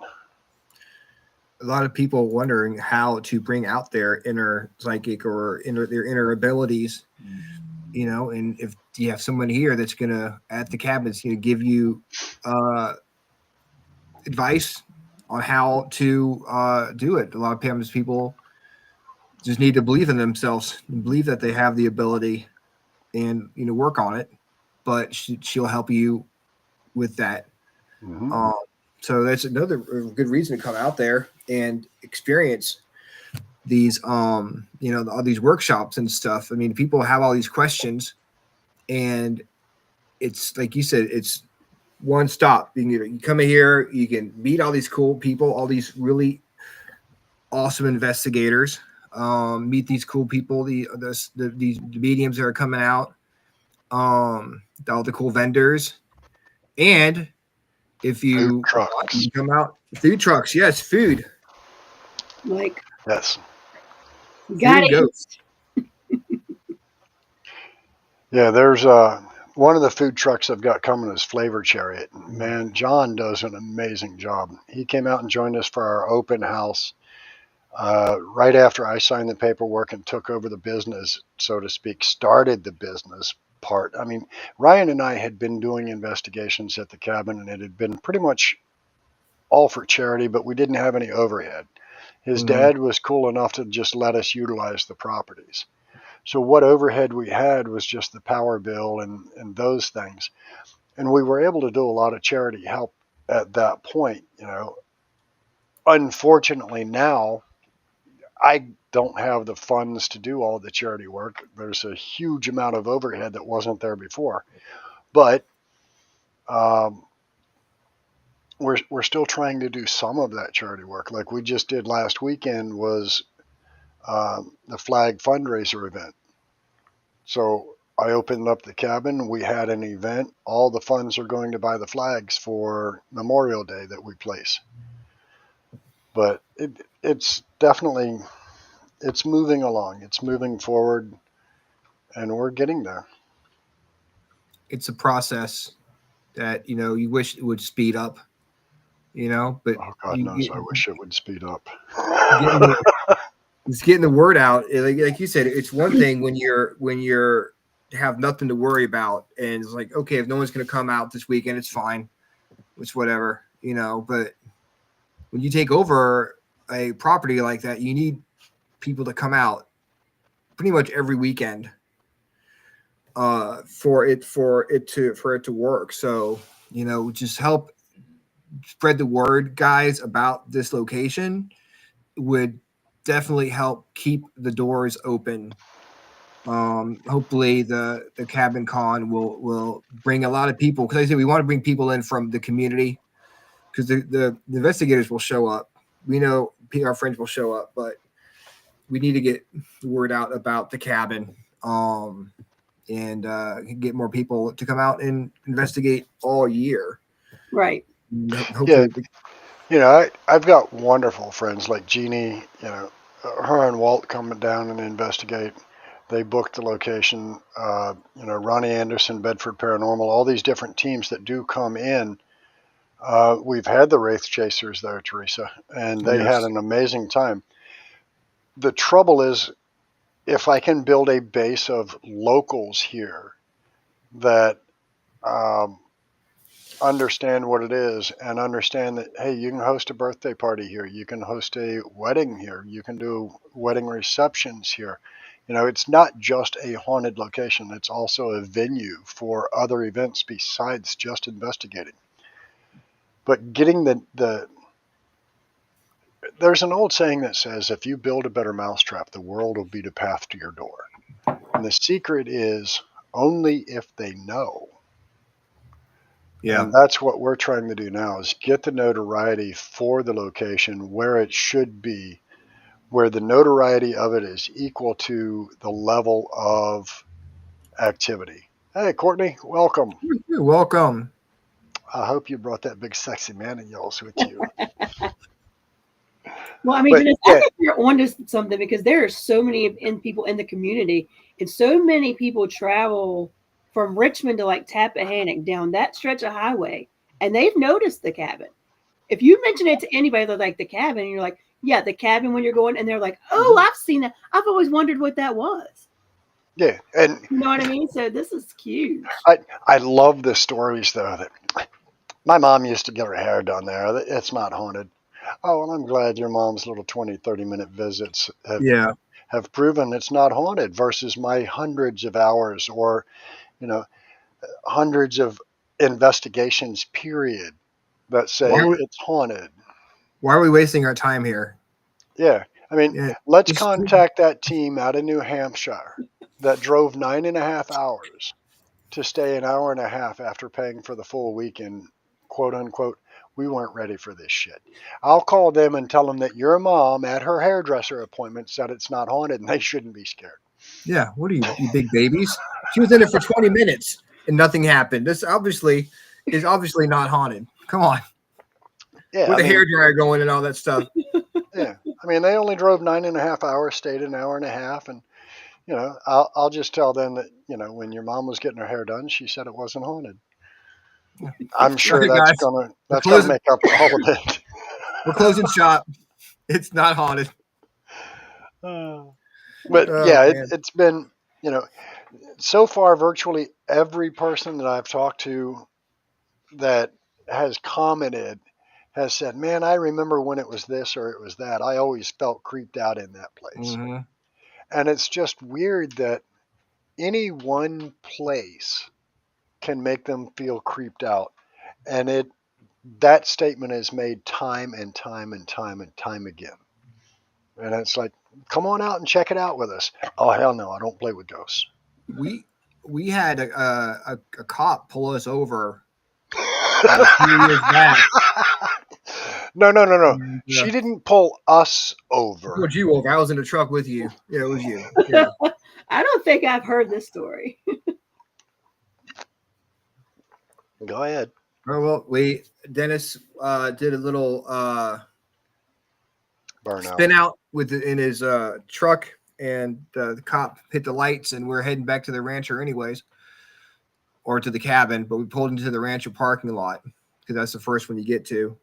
A lot of people wondering how to bring out their inner psychic or their inner abilities, and if you have someone here that's gonna at the cabinets, give you advice on how to do it. A lot of times people just need to believe in themselves and believe that they have the ability and work on it, but she'll help you with that. Mm-hmm. So that's another good reason to come out there and experience these all these workshops and stuff. I mean, people have all these questions, and it's like you said, it's one stop. You come in here, you can meet all these cool people, all these really awesome investigators, meet these cool people, these mediums that are coming out, all the cool vendors, and if you come out, food trucks, yes, food. Like, yes, got it. Yeah, there's one of the food trucks I've got coming is Flavor Chariot. Man, John does an amazing job. He came out and joined us for our open house right after I signed the paperwork and took over the business, so to speak, started the business part. I mean, Ryan and I had been doing investigations at the cabin, and it had been pretty much all for charity, but we didn't have any overhead. His dad was cool enough to just let us utilize the properties. So what overhead we had was just the power bill and those things. And we were able to do a lot of charity help at that point. Unfortunately now, I don't have the funds to do all the charity work. There's a huge amount of overhead that wasn't there before. But we're still trying to do some of that charity work. Like we just did last weekend was the flag fundraiser event. So I opened up the cabin. We had an event. All the funds are going to buy the flags for Memorial Day that we place. But it's definitely, it's moving along. It's moving forward, and we're getting there. It's a process that, you wish it would speed up, but oh God knows, I wish it would speed up. It's getting the word out. Like you said, it's one thing when you're have nothing to worry about. And it's like, okay, if no one's going to come out this weekend, it's fine. It's whatever, you know. But when you take over a property like that, you need people to come out pretty much every weekend for it to work. So, you know, just help spread the word, guys, about this location would definitely help keep the doors open. Hopefully the cabin con will bring a lot of people, because I say we want to bring people in from the community, because the investigators will show up. We know our friends will show up, but we need to get the word out about the cabin, and get more people to come out and investigate all year. Right. Hopefully, You know, I've got wonderful friends like Jeannie, you know, her and Walt coming down and investigate. They booked the location. You know, Ronnie Anderson, Bedford Paranormal, all these different teams that do come in. We've had the Wraith Chasers there, Teresa, and they had an amazing time. The trouble is, if I can build a base of locals here that understand what it is and understand that, hey, you can host a birthday party here, you can host a wedding here, you can do wedding receptions here. You know, it's not just a haunted location, it's also a venue for other events besides just investigating. But getting there's an old saying that says, if you build a better mousetrap, the world will beat a path to your door. And the secret is only if they know. Yeah. And that's what we're trying to do now, is get the notoriety for the location where it should be, where the notoriety of it is equal to the level of activity. Hey, Courtney, welcome. You're welcome. I hope you brought that big sexy man of yours with you. Well, I mean, But, Dennis, yeah. I think you're onto something, because there are so many people in the community, and so many people travel from Richmond to like Tappahannock down that stretch of highway, and they've noticed the cabin. If you mention it to anybody, they're like, the cabin, and you're like, yeah, the cabin when you're going, and they're like, oh, I've seen that. I've always wondered what that was. Yeah, and You know what I mean? So this is huge. I love the stories, though, that my mom used to get her hair done there. It's not haunted. Oh, and I'm glad your mom's little 20, 30-minute visits have proven it's not haunted, versus my hundreds of hours, or, you know, hundreds of investigations, period, that say it's haunted. Why are we wasting our time here? Yeah. I mean, let's contact that team out of New Hampshire that drove 9.5 hours to stay an hour and a half after paying for the full weekend, quote unquote. We weren't ready for this shit. I'll call them and tell them that your mom at her hairdresser appointment said it's not haunted, and they shouldn't be scared. Yeah. What are you big babies? She was in it for 20 minutes and nothing happened. This is obviously not haunted. Come on. Yeah. With the hairdryer going and all that stuff. Yeah. I mean, they only drove 9.5 hours, stayed an hour and a half. And, you know, I'll just tell them that, you know, when your mom was getting her hair done, she said it wasn't haunted. I'm sure that's gonna make up all of it. We're closing shop. It's not haunted. But yeah, it's been, you know, so far virtually every person that I've talked to that has commented has said, man, I remember when it was this or it was that. I always felt creeped out in that place. Mm-hmm. And it's just weird that any one place can make them feel creeped out. And that statement is made time and time and time and time again. And it's like, come on out and check it out with us. Oh, hell no, I don't play with ghosts. We had a cop pull us over a few years back. No. She didn't pull us over. Pulled you over. I was in the truck with you. Yeah, it was you. Yeah. I don't think I've heard this story. Go ahead. Oh, well, Dennis did a little burnout spin out in his truck, and the cop hit the lights, and we're heading back to the rancher anyways, or to the cabin, but we pulled into the rancher parking lot because that's the first one you get to.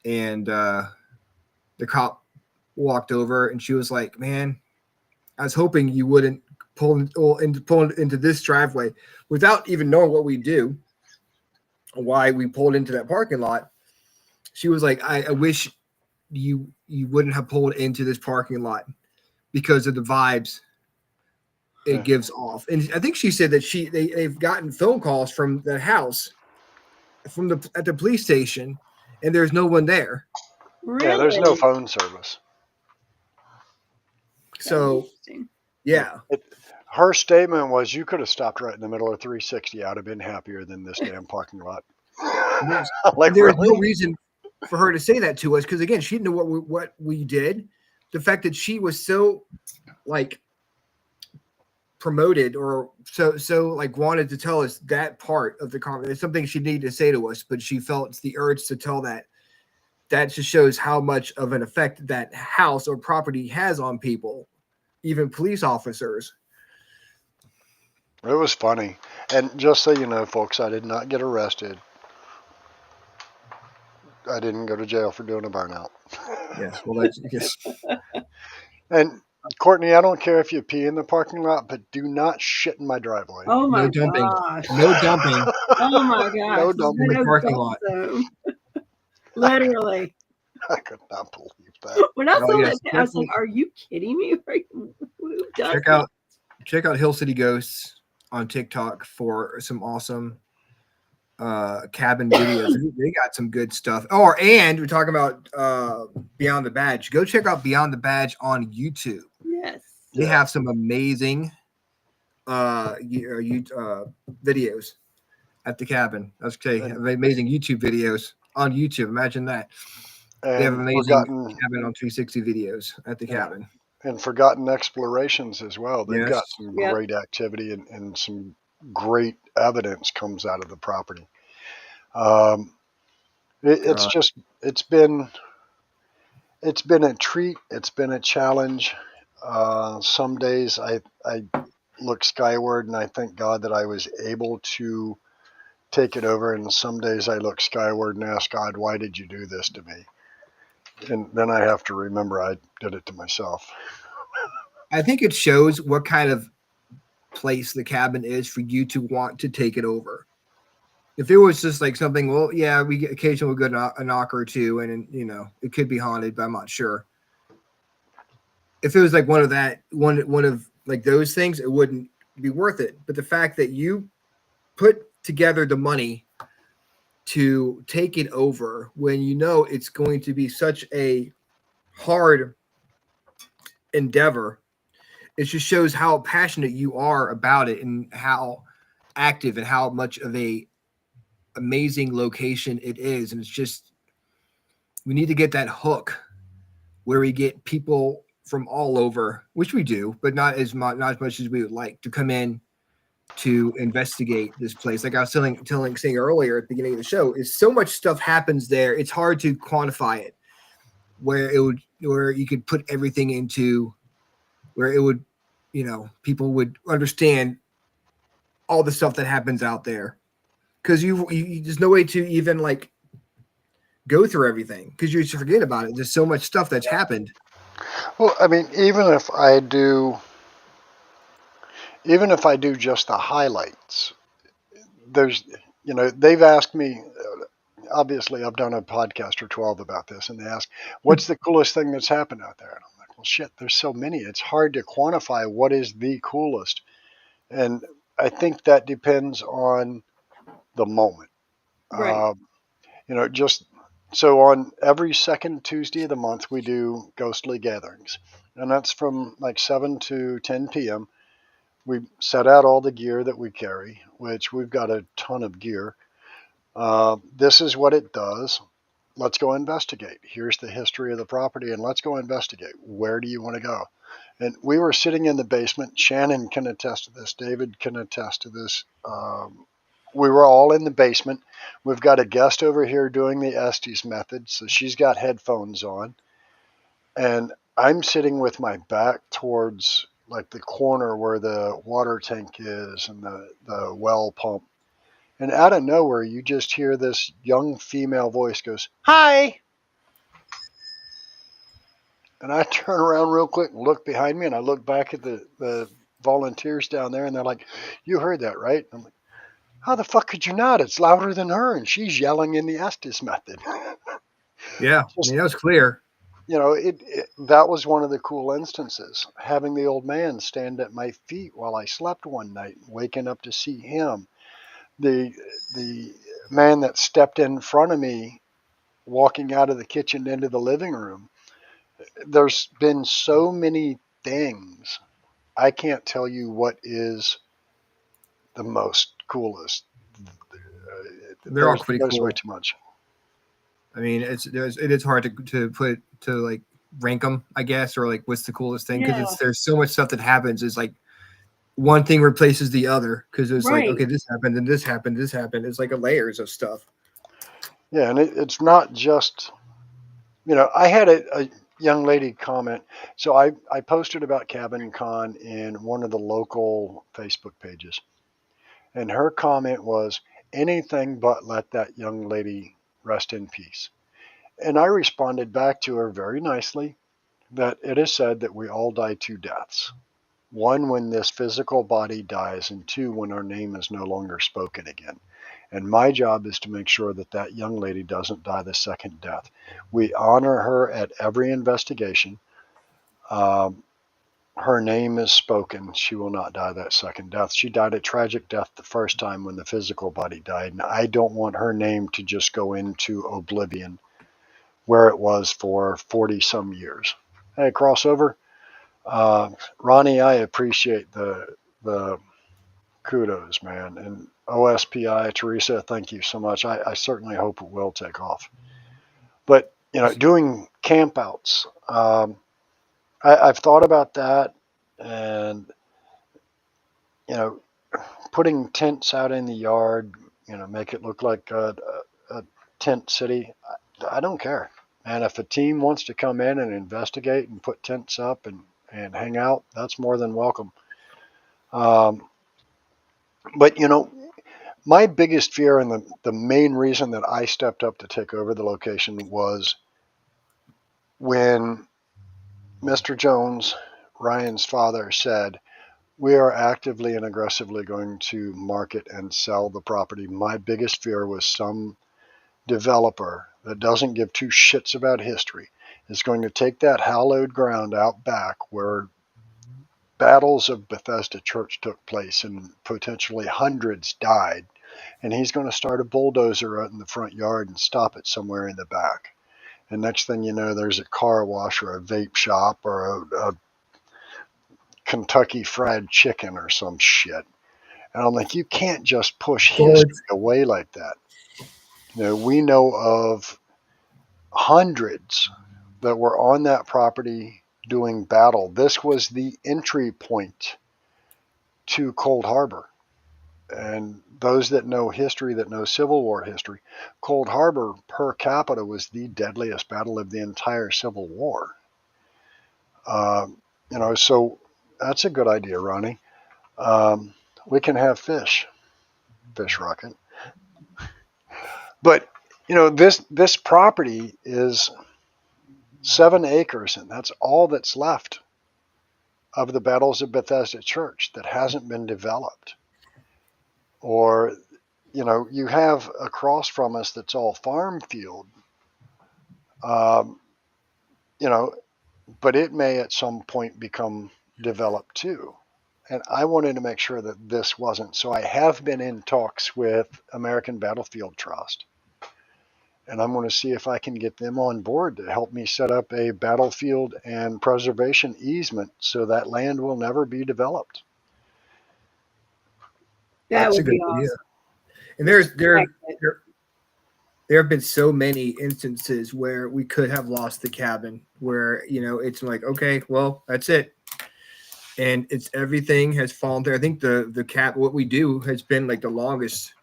And the cop walked over, and she was like, man, I was hoping you wouldn't pull into this driveway without even knowing what we do, why we pulled into that parking lot. She was like, I wish you wouldn't have pulled into this parking lot because of the vibes it gives off. And I think she said that they've gotten phone calls from the house at the police station, and there's no one there. Really? Yeah, there's no phone service. So, yeah. Her statement was, you could have stopped right in the middle of 360. I'd have been happier than this damn parking lot. Yes. Like, there's really? no reason for her to say that to us because, again, she didn't know what we did. The fact that she was so, like, promoted or so like wanted to tell us that part of the conversation. It's something she needed to say to us, but she felt the urge to tell that. That just shows how much of an effect that house or property has on people, even police officers. It was funny. And just so you know, folks, I did not get arrested. I didn't go to jail for doing a burnout. Yes, well, that's yes. And Courtney, I don't care if you pee in the parking lot, but do not shit in my driveway. Oh my No dumping. gosh. No dumping. Oh my gosh. No There's dumping. been in the parking dump lot. zone. Literally. I could not believe that. When I Oh, saw yes. that, I was like, "Are you kidding me? Who does Check out Hill City Ghosts on TikTok for some awesome cabin videos. They got some good stuff. Oh, and we're talking about Beyond the Badge. Go check out Beyond the Badge on YouTube. Yes. They have some amazing videos at the cabin. That's okay. Amazing YouTube videos on YouTube. Imagine that. They have amazing cabin on 360 videos at the cabin. And Forgotten Explorations as well. They've got some Yep. great activity and some great evidence comes out of the property. It's been a treat. It's been a challenge. Some days I look skyward and I thank God that I was able to take it over. And some days I look skyward and ask God, why did you do this to me? And then I have to remember I did it to myself. I think it shows what kind of place the cabin is for you to want to take it over. If it was just like something, well, yeah, we occasionally go a knock or two, and you know it could be haunted, but I'm not sure. If it was like one of like those things, it wouldn't be worth it. But the fact that you put together the money to take it over when you know it's going to be such a hard endeavor, it just shows how passionate you are about it and how active and how much of a amazing location it is. And it's just, we need to get that hook where we get people from all over, which we do, but not as much as we would like, to come in to investigate this place. Like I was saying earlier at the beginning of the show, is so much stuff happens there. It's hard to quantify it, where you could put everything into where it would, you know, people would understand all the stuff that happens out there. Because you there's no way to even like go through everything because you just forget about it. There's so much stuff that's happened. Well, I mean, even if I do just the highlights, there's, you know, they've asked me, obviously I've done a podcast or 12 about this, and they ask, what's the coolest thing that's happened out there? And I'm like, well, shit, there's so many. It's hard to quantify what is the coolest. And I think that depends on the moment. Right. You know, just so on every second Tuesday of the month, we do ghostly gatherings. And that's from like 7 to 10 p.m. We set out all the gear that we carry, which we've got a ton of gear. This is what it does. Let's go investigate. Here's the history of the property, and let's go investigate. Where do you want to go? And we were sitting in the basement. Shannon can attest to this. David can attest to this. We were all in the basement. We've got a guest over here doing the Estes method, so she's got headphones on. And I'm sitting with my back towards like the corner where the water tank is and the well pump. And out of nowhere, you just hear this young female voice goes, "Hi." And I turn around real quick and look behind me, and I look back at the volunteers down there, and they're like, "You heard that, right?" I'm like, "How the fuck could you not? It's louder than her, and she's yelling in the Estes method." Yeah, I mean, that was clear. That was one of the cool instances. Having the old man stand at my feet while I slept one night, waking up to see him. The man that stepped in front of me, walking out of the kitchen into the living room. There's been so many things. I can't tell you what is the most coolest. They're all pretty There's way cool. too much. I mean, it is hard to like rank them, I guess, or like what's the coolest thing, because Yeah. there's so much stuff that happens. It's like one thing replaces the other, because it's like, Right. okay, this happened and this happened, this happened. It's like a layers of stuff. Yeah, and it's not just, I had a young lady comment. So I posted about Cabin Con in one of the local Facebook pages. And her comment was, anything but let that young lady rest in peace. And I responded back to her very nicely that it is said that we all die two deaths. One, when this physical body dies, and two, when our name is no longer spoken again. And my job is to make sure that that young lady doesn't die the second death. We honor her at every investigation. Her name is spoken. She will not die that second death. She died a tragic death the first time when the physical body died. And I don't want her name to just go into oblivion where it was for 40 some years. Hey, crossover. Ronnie, I appreciate the kudos, man. And OSPI, Teresa, thank you so much. I certainly hope it will take off. But, doing campouts, I've thought about that, and, putting tents out in the yard, make it look like a tent city. I don't care. And if a team wants to come in and investigate and put tents up and hang out, that's more than welcome. But, my biggest fear, and the main reason that I stepped up to take over the location, was when Mr. Jones, Ryan's father, said, we are actively and aggressively going to market and sell the property. My biggest fear was some developer that doesn't give two shits about history is going to take that hallowed ground out back where battles of Bethesda Church took place and potentially hundreds died, and he's going to start a bulldozer out in the front yard and stop it somewhere in the back. And next thing you know, there's a car wash or a vape shop or a Kentucky Fried Chicken or some shit. And I'm like, you can't just push history away like that. We know of hundreds that were on that property doing battle. This was the entry point to Cold Harbor. And those that know history, that know Civil War history, Cold Harbor per capita was the deadliest battle of the entire Civil War. So that's a good idea, Ronnie. We can have fish rocket. But, this property is 7 acres, and that's all that's left of the battles of Bethesda Church that hasn't been developed. Or, you have across from us that's all farm field, but it may at some point become developed too. And I wanted to make sure that this wasn't. So I have been in talks with American Battlefield Trust. And I'm going to see if I can get them on board to help me set up a battlefield and preservation easement so that land will never be developed. That That's a would good be idea. awesome. And there have been so many instances where we could have lost the cabin, where it's like, okay, well, that's it, and it's everything has fallen through. I think the cap what we do has been like the longest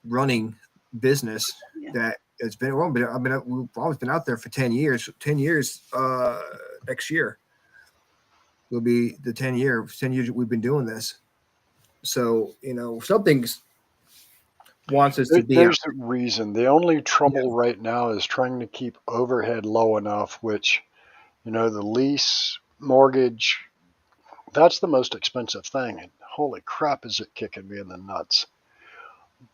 running business that it's been. Well, we've always been out there for 10 years. 10 years next year will be the 10 years we've been doing this. So something's wants us to be. There's a reason. The only trouble right now is trying to keep overhead low enough, which, the lease, mortgage, That's the most expensive thing. And holy crap, is it kicking me in the nuts.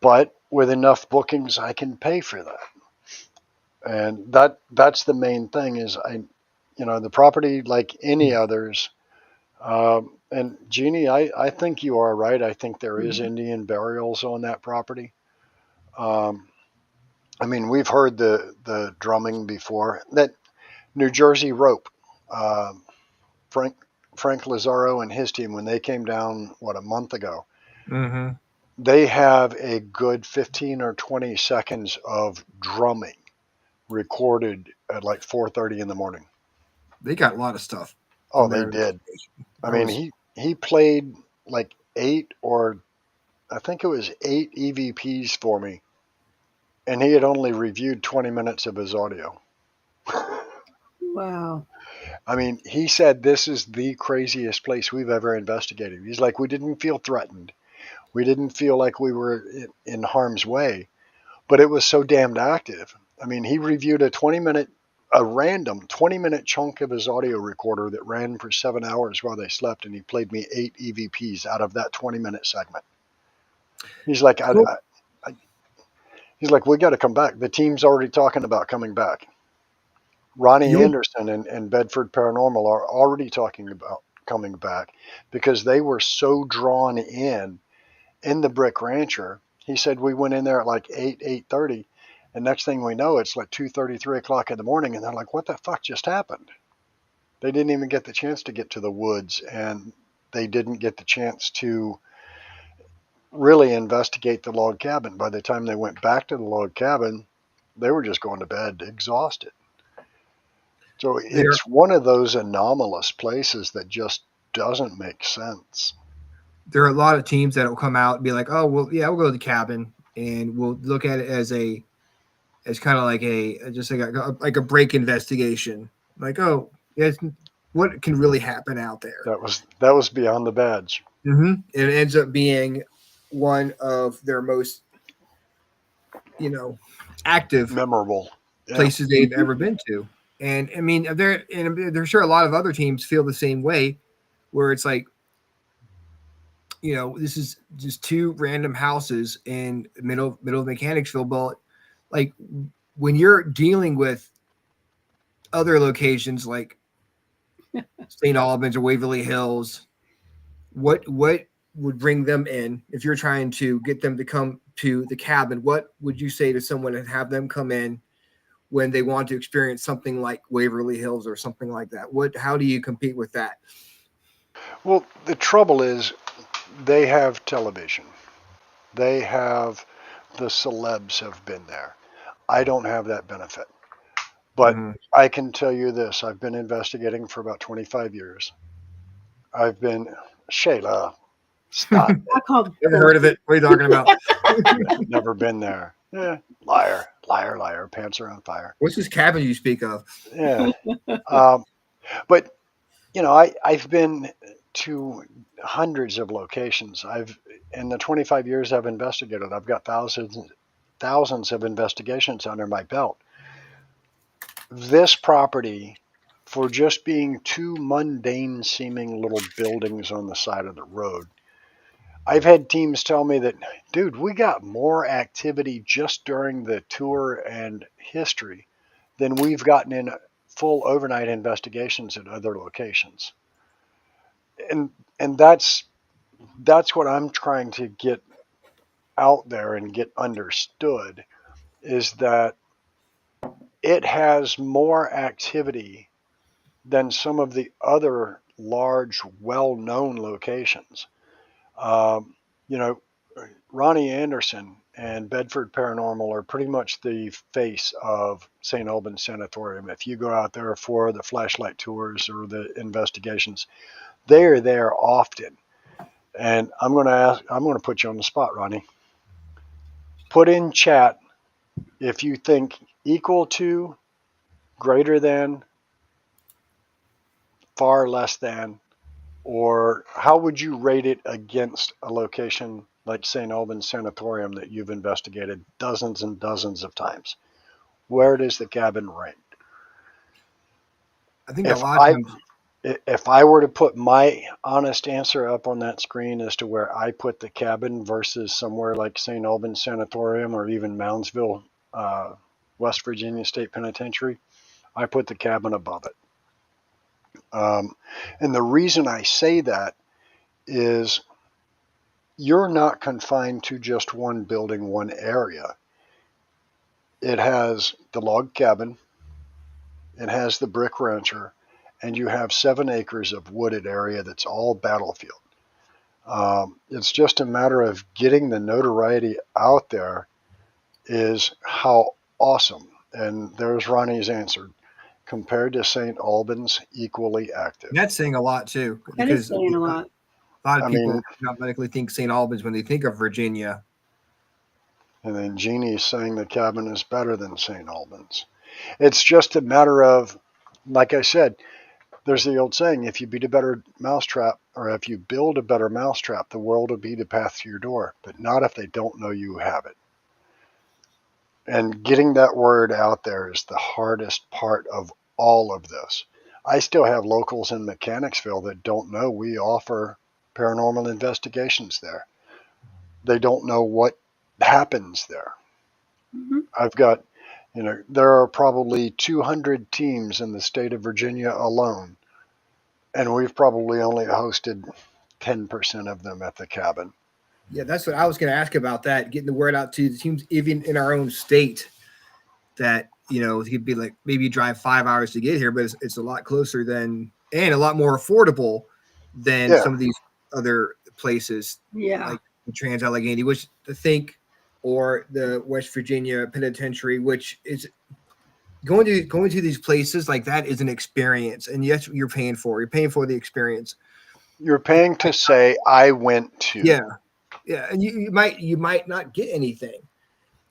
But with enough bookings, I can pay for that. And that's the main thing is the property, like any others. And Jeannie, I think you are right. I think there is Indian burials on that property. I mean, we've heard the drumming before. That New Jersey rope, Frank Lazaro and his team, when they came down, a month ago, Mm-hmm. they have a good 15 or 20 seconds of drumming recorded at like 4:30 in the morning. They got a lot of stuff. Oh, they did. I mean, he played like 8 or I think it was 8 EVPs for me, and he had only reviewed 20 minutes of his audio. Wow. I mean, he said this is the craziest place we've ever investigated. He's like, we didn't feel threatened. We didn't feel like we were in harm's way, but it was so damned active. I mean, he reviewed a random 20-minute chunk of his audio recorder that ran for 7 hours while they slept, and he played me 8 EVPs out of that 20-minute segment. He's like, Cool. he's like, we got to come back. The team's already talking about coming back. Ronnie Anderson and Bedford Paranormal are already talking about coming back because they were so drawn in the Brick Rancher. He said we went in there at like 8:30, and next thing we know, it's like 2:30, 3 o'clock in the morning, and they're like, what the fuck just happened? They didn't even get the chance to get to the woods, and they didn't get the chance to really investigate the log cabin. By the time they went back to the log cabin, they were just going to bed exhausted. So it's one of those anomalous places that just doesn't make sense. There are a lot of teams that will come out and be like, oh, well, yeah, we'll go to the cabin and we'll look at it as kind of like a break investigation. Like, oh, yes, what can really happen out there? That was beyond the badge. Mm-hmm. It ends up being one of their most, active, memorable places they've ever been to. And I mean, there's sure a lot of other teams feel the same way, where it's like, this is just 2 random houses in middle of Mechanicsville, but like when you're dealing with other locations like St. Albans or Waverly Hills, what would bring them in if you're trying to get them to come to the cabin? What would you say to someone and have them come in when they want to experience something like Waverly Hills or something like that? How do you compete with that? Well, the trouble is they have television. They have the celebs have been there. I don't have that benefit. But I can tell you this. I've been investigating for about 25 years. Shayla, stop. Never heard of it. What are you talking about? Never been there. Liar, liar, liar. Pants are on fire. What's this cabin you speak of? Yeah. But, I've been to hundreds of locations. In the 25 years I've investigated, I've got thousands of investigations under my belt. This property, for just being 2 mundane seeming little buildings on the side of the road, I've had teams tell me that, dude, we got more activity just during the tour and history than we've gotten in full overnight investigations at other locations. And that's what I'm trying to get out there and get understood, is that it has more activity than some of the other large, well-known locations. Ronnie Anderson and Bedford Paranormal are pretty much the face of St. Albans Sanatorium. If you go out there for the flashlight tours or the investigations, they are there often. And I'm going to put you on the spot, Ronnie. Put in chat if you think equal to, greater than, far less than, or how would you rate it against a location like St. Albans Sanatorium that you've investigated dozens and dozens of times? Where does the cabin rank? I think a lot of times If I were to put my honest answer up on that screen as to where I put the cabin versus somewhere like St. Albans Sanatorium or even Moundsville, West Virginia State Penitentiary, I put the cabin above it. And the reason I say that is you're not confined to just one building, one area. It has the log cabin, it has the brick rancher, and you have 7 acres of wooded area that's all battlefield. It's just a matter of getting the notoriety out there is how awesome. And there's Ronnie's answer. Compared to St. Albans, equally active. That's saying a lot too, That is because saying a lot. a lot of I people mean, automatically think St. Albans when they think of Virginia. and then Jeannie's saying the cabin is better than St. Albans. It's just a matter of, like I said, there's the old saying, if you beat a better mousetrap, or if you build a better mousetrap, the world will be the path to your door, but not if they don't know you have it. And getting that word out there is the hardest part of all of this. I still have locals in Mechanicsville that don't know we offer paranormal investigations there. They don't know what happens there. Mm-hmm. I've got, there are probably 200 teams in the state of Virginia alone, and we've probably only hosted 10% of them at the cabin. Yeah, that's what I was going to ask about that, getting the word out to the teams, even in our own state, that, it could be like maybe you drive 5 hours to get here, but it's a lot closer than, and a lot more affordable than Yeah, some of these other places Yeah. like the Trans Allegheny, which I think, or the West Virginia Penitentiary, which is going to these places like that is an experience. And yes, you're paying for the experience. you're paying to say I went to. Yeah, and you might not get anything.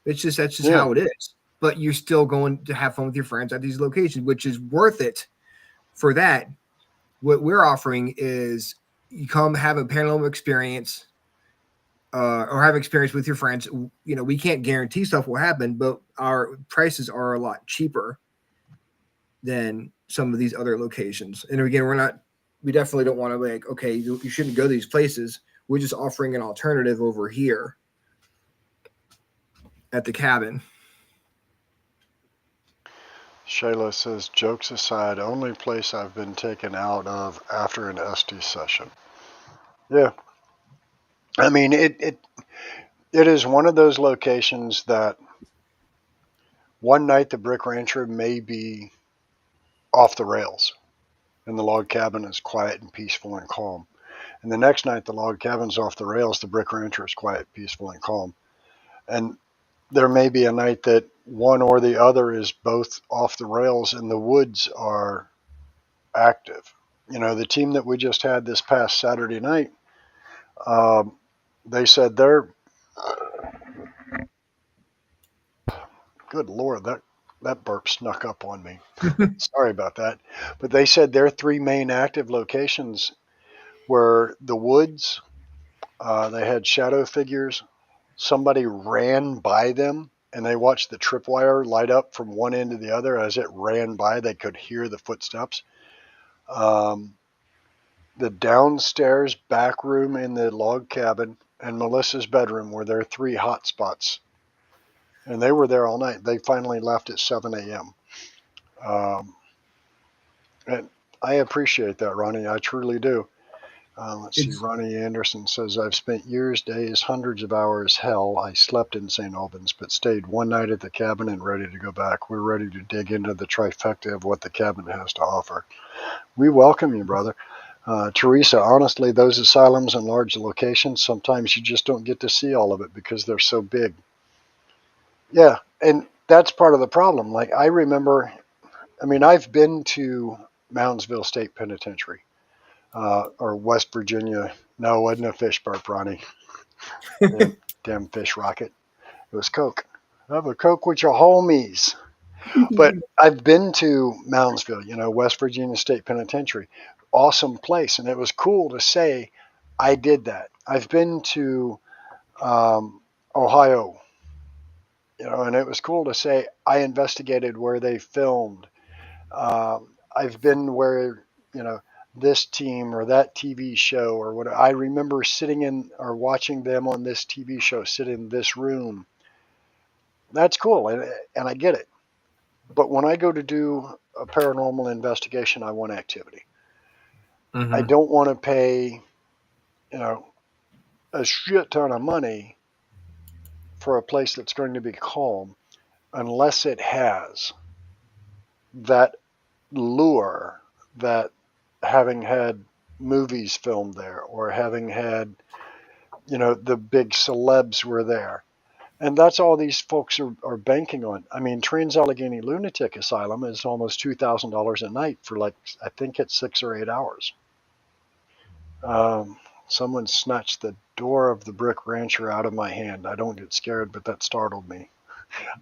That's just Yeah. how it is. But you're still going to have fun with your friends at these locations, which is worth it for that. What we're offering is you come have a paranormal experience, or have experience with your friends. We can't guarantee stuff will happen, but our prices are a lot cheaper than some of these other locations. And again, we definitely don't want to okay, you shouldn't go to these places. We're just offering an alternative over here at the cabin. Shayla says, jokes aside, only place I've been taken out of after an ST session. Yeah. I mean, it is one of those locations that one night the brick rancher may be off the rails and the log cabin is quiet and peaceful and calm. And the next night the log cabin's off the rails, the brick rancher is quiet, peaceful, and calm. And there may be a night that one or the other is both off the rails and the woods are active. The team that we just had this past Saturday night, they said they're, good Lord, that burp snuck up on me. Sorry about that. But they said their 3 main active locations were the woods. They had shadow figures. Somebody ran by them and they watched the tripwire light up from one end to the other. As it ran by, they could hear the footsteps. The downstairs back room in the log cabin and Melissa's bedroom were their 3 hot spots. And they were there all night. They finally left at 7 a.m. And I appreciate that, Ronnie. I truly do. Let's see. Ronnie Anderson says, I've spent years, days, hundreds of hours. Hell, I slept in St. Albans, but stayed one night at the cabin and ready to go back. We're ready to dig into the trifecta of what the cabin has to offer. We welcome you, brother. Teresa, honestly, those asylums in large locations, sometimes you just don't get to see all of it because they're so big. Yeah, and that's part of the problem. Like, I remember, I've been to Moundsville State Penitentiary. Or West Virginia. No, it wasn't a fish burp, Ronnie. Damn fish rocket. It was Coke. Have a Coke with your homies. But I've been to Moundsville, West Virginia State Penitentiary. Awesome place. And it was cool to say I did that. I've been to Ohio, and it was cool to say I investigated where they filmed. I've been where, this team or that TV show or what. I remember sitting in or watching them on this TV show, sit in this room. That's cool, and I get it. But when I go to do a paranormal investigation, I want activity. I don't want to pay, a shit ton of money for a place that's going to be calm unless it has that lure that having had movies filmed there or having had, the big celebs were there. And that's all these folks are banking on. I mean, Trans-Allegheny Lunatic Asylum is almost $2,000 a night for I think it's 6 or 8 hours. Someone snatched the door of the Brick Rancher out of my hand. I don't get scared, but that startled me.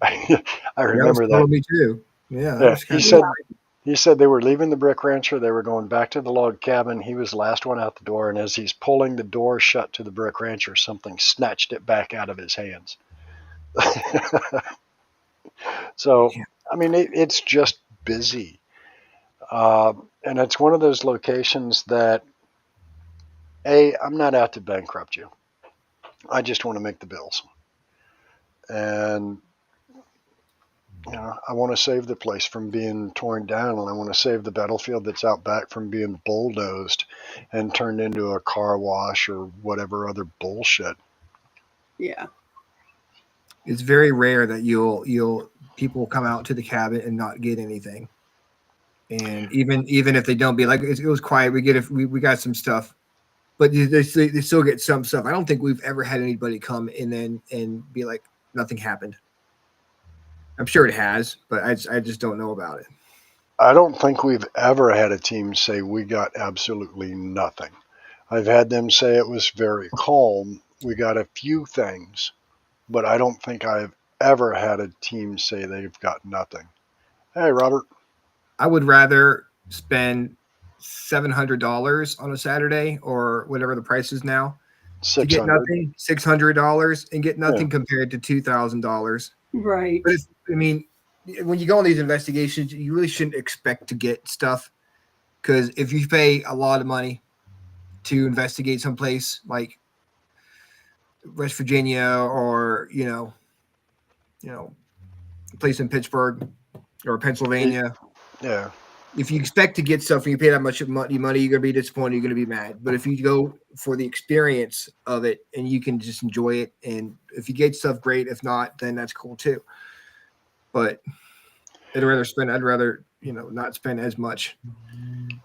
I remember that. Me too. Yeah, that Yeah, was kind of. he said they were leaving the Brick Rancher. They were going back to the log cabin. He was the last one out the door, and as he's pulling the door shut to the Brick Rancher, something snatched it back out of his hands. So, I mean, it's just busy. And it's one of those locations that, I'm not out to bankrupt you. I just want to make the bills. And, I want to save the place from being torn down, and I want to save the battlefield that's out back from being bulldozed and turned into a car wash or whatever other bullshit. Yeah. It's very rare that you'll people come out to the cabin and not get anything. And even if they don't, be like, it was quiet. We got some stuff, but they still get some stuff. I don't think we've ever had anybody come in and be like, nothing happened. I'm sure it has, but I just don't know about it. I don't think we've ever had a team say we got absolutely nothing. I've had them say it was very calm. We got a few things, but I don't think I've ever had a team say they've got nothing. Hey, Robert. I would rather spend $700 on a Saturday or whatever the price is now to get nothing, $600 and get nothing compared to $2,000. Right. But when you go on these investigations, you really shouldn't expect to get stuff, because if you pay a lot of money to investigate someplace like West Virginia or a place in Pittsburgh or Pennsylvania, yeah. If you expect to get stuff and you pay that much money, you're going to be disappointed. You're going to be mad. But if you go for the experience of it and you can just enjoy it, and if you get stuff, great. If not, then that's cool too. But I'd rather not spend as much.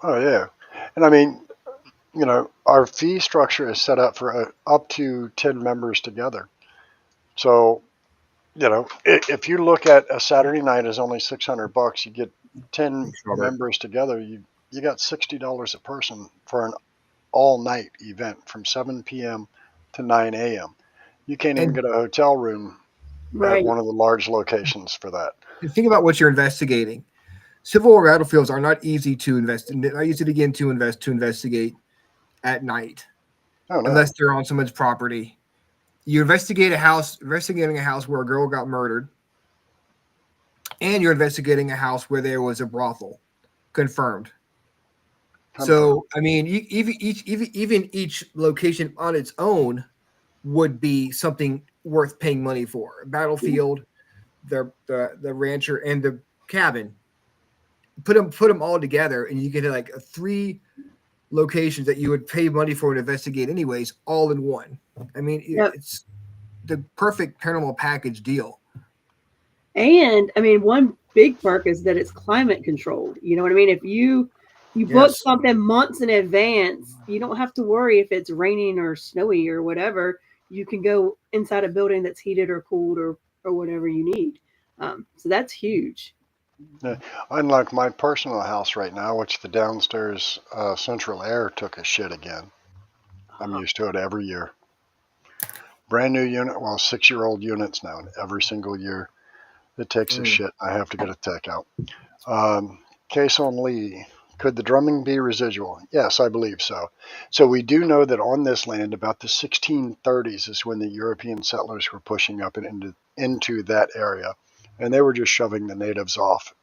Oh yeah, and I mean, our fee structure is set up for up to 10 members together. So, if you look at a Saturday night as only $600, you get 10 members together. You got $60 a person for an all-night event from 7 p.m. to 9 a.m. You can't even get a hotel room at one of the large locations for that. Think about what you're investigating. Civil War battlefields are not easy to invest in. Not easy to get into investigate at night, unless they're on someone's property. You investigating a house where a girl got murdered, and you're investigating a house where there was a brothel, confirmed. So, I mean, even each location on its own would be something worth paying money for. Battlefield, the rancher, and the cabin. Put them all together, and you get like 3 locations that you would pay money for to investigate anyways, all in one. I mean, it's the perfect paranormal package deal. And I mean, one big perk is that it's climate controlled. You know what I mean? If you book something months in advance, you don't have to worry if it's raining or snowy or whatever. You can go inside a building that's heated or cooled or whatever you need. So that's huge. Unlike my personal house right now, which the downstairs central air took a shit again. I'm used to it every year. Brand new unit, 6-year-old units now, and every single year it takes a shit. I have to get a tech out. Case on Lee. Could the drumming be residual? Yes, I believe so. So we do know that on this land, about the 1630s is when the European settlers were pushing up and into that area. And they were just shoving the natives off,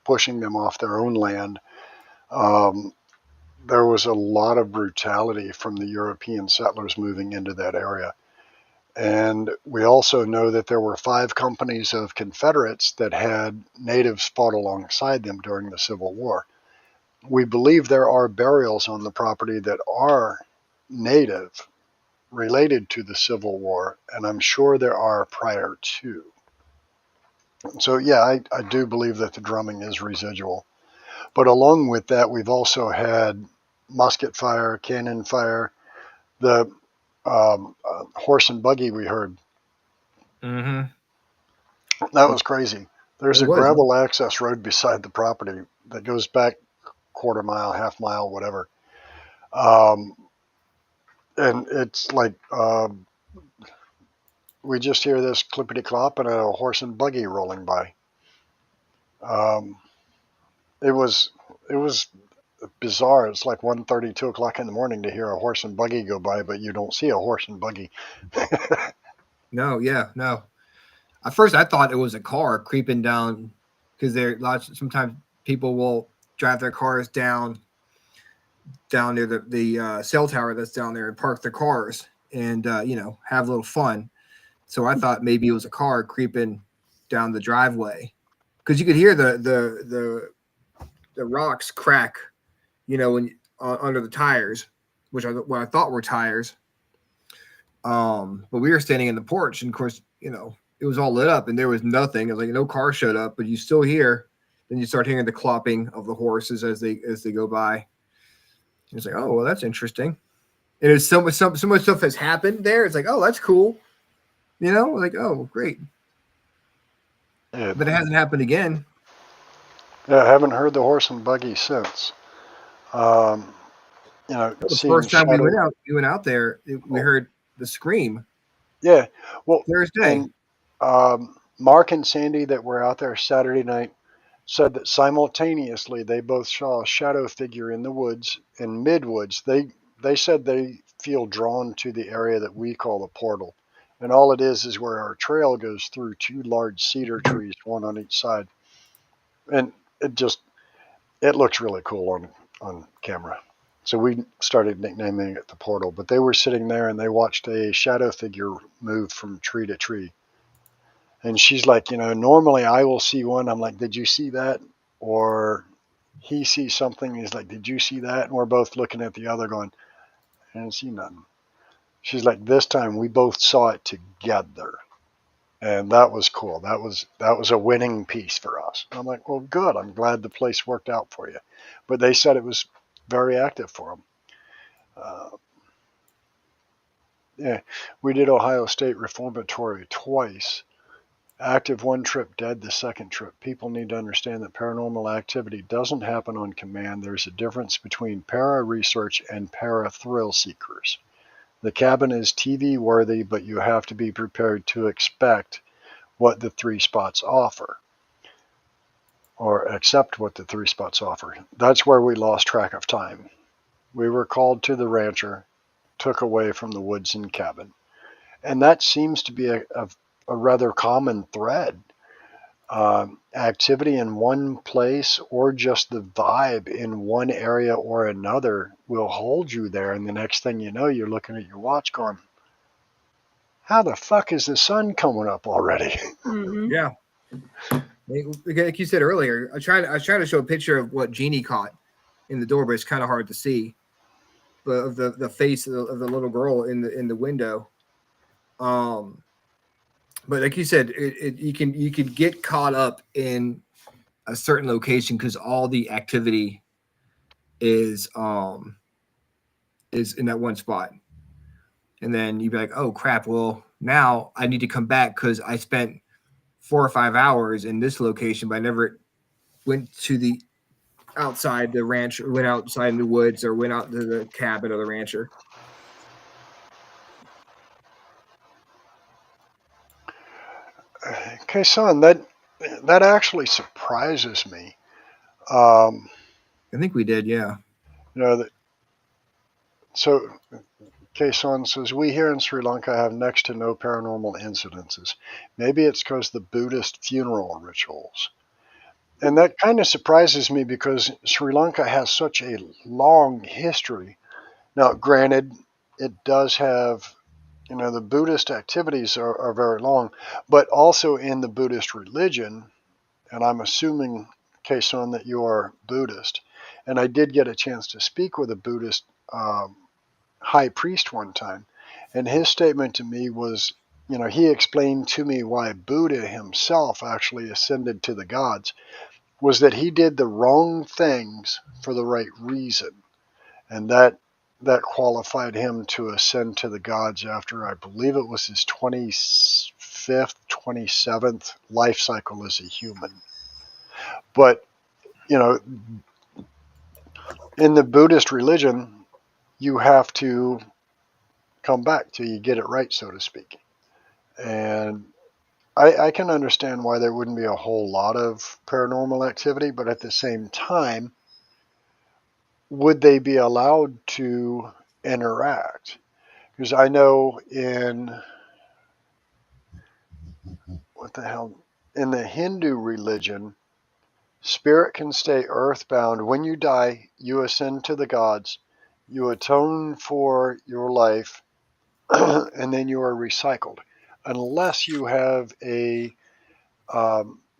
pushing them off their own land. there was a lot of brutality from the European settlers moving into that area. And we also know that there were 5 companies of Confederates that had natives fought alongside them during the Civil War. We believe there are burials on the property that are native related to the Civil War, and I'm sure there are prior to. So yeah, I do believe that the drumming is residual. But along with that, we've also had musket fire, cannon fire, the horse and buggy we heard. Mm-hmm. That was crazy. There's It a was. gravel access road beside the property that goes back quarter mile, half mile, whatever. And it's like we just hear this clippity clop and a horse and buggy rolling by. It was bizarre. It's like 1:30, 2 o'clock in the morning to hear a horse and buggy go by, but you don't see a horse and buggy. No, yeah, no. At first, I thought it was a car creeping down because sometimes people will drive their cars down near the cell tower that's down there and park their cars and have a little fun. So I thought maybe it was a car creeping down the driveway because you could hear the rocks crack, when under the tires, what I thought were tires. But we were standing in the porch, and of course, it was all lit up, and there was nothing. It was like no car showed up, but you still hear. Then you start hearing the clopping of the horses as they go by. It's like, oh well, that's interesting. And it's so much stuff has happened there. It's like, oh, that's cool. Like, oh, great. Yeah, But it hasn't happened again. I haven't heard the horse and buggy since. The Seeing first time we shadow. went out there, we heard the scream. Yeah, well, Thursday. and Mark and Sandy that were out there Saturday night said that simultaneously they both saw a shadow figure in the woods, in mid-woods. They said they feel drawn to the area that we call the portal. And all it is where our trail goes through 2 large cedar trees, one on each side. And it looks really cool on camera. So we started nicknaming it the portal. But they were sitting there and they watched a shadow figure move from tree to tree. And she's like, normally I will see one. I'm like, did you see that? Or he sees something. He's like, did you see that? And we're both looking at the other going, I didn't see nothing. She's like, this time we both saw it together. And that was cool. That was a winning piece for us. I'm like, well, good. I'm glad the place worked out for you. But they said it was very active for them. Yeah, we did Ohio State Reformatory twice. Active one trip, dead the second trip. People need to understand that paranormal activity doesn't happen on command. There's a difference between para-research and para-thrill seekers. The cabin is TV worthy, but you have to be prepared to expect what the 3 spots offer, or accept what the 3 spots offer. That's where we lost track of time. We were called to the rancher, took away from the woods and cabin. And that seems to be a rather common thread. Activity in one place or just the vibe in one area or another will hold you there. And the next thing you know, you're looking at your watch going, how the fuck is the sun coming up already? Mm-hmm. Yeah. Like you said earlier, I was trying to show a picture of what Jeannie caught in the door, but it's kind of hard to see. But of the face of the little girl in the window. But like you said, you can get caught up in a certain location because all the activity is in that one spot, and then you'd be like, oh crap, well now I need to come back because I spent 4 or 5 hours in this location, but I never went to the outside the ranch, or went outside in the woods, or went out to the cabin of the rancher. Okay, son, that actually surprises me. I think we did, yeah. So Kason says, we here in Sri Lanka have next to no paranormal incidences. Maybe it's because the Buddhist funeral rituals. And that kind of surprises me because Sri Lanka has such a long history. Now, granted, it does have, the Buddhist activities are very long, but also in the Buddhist religion, and I'm assuming, Kason, that you are Buddhist, and I did get a chance to speak with a Buddhist high priest one time, and his statement to me was, he explained to me why Buddha himself actually ascended to the gods, was that he did the wrong things for the right reason, and that qualified him to ascend to the gods after, I believe it was his 25th, 27th life cycle as a human. But, in the Buddhist religion, you have to come back till you get it right, so to speak. And I can understand why there wouldn't be a whole lot of paranormal activity, but at the same time, would they be allowed to interact? Because I know in the Hindu religion, spirit can stay earthbound. When you die, you ascend to the gods, you atone for your life, and then you are recycled. Unless you have a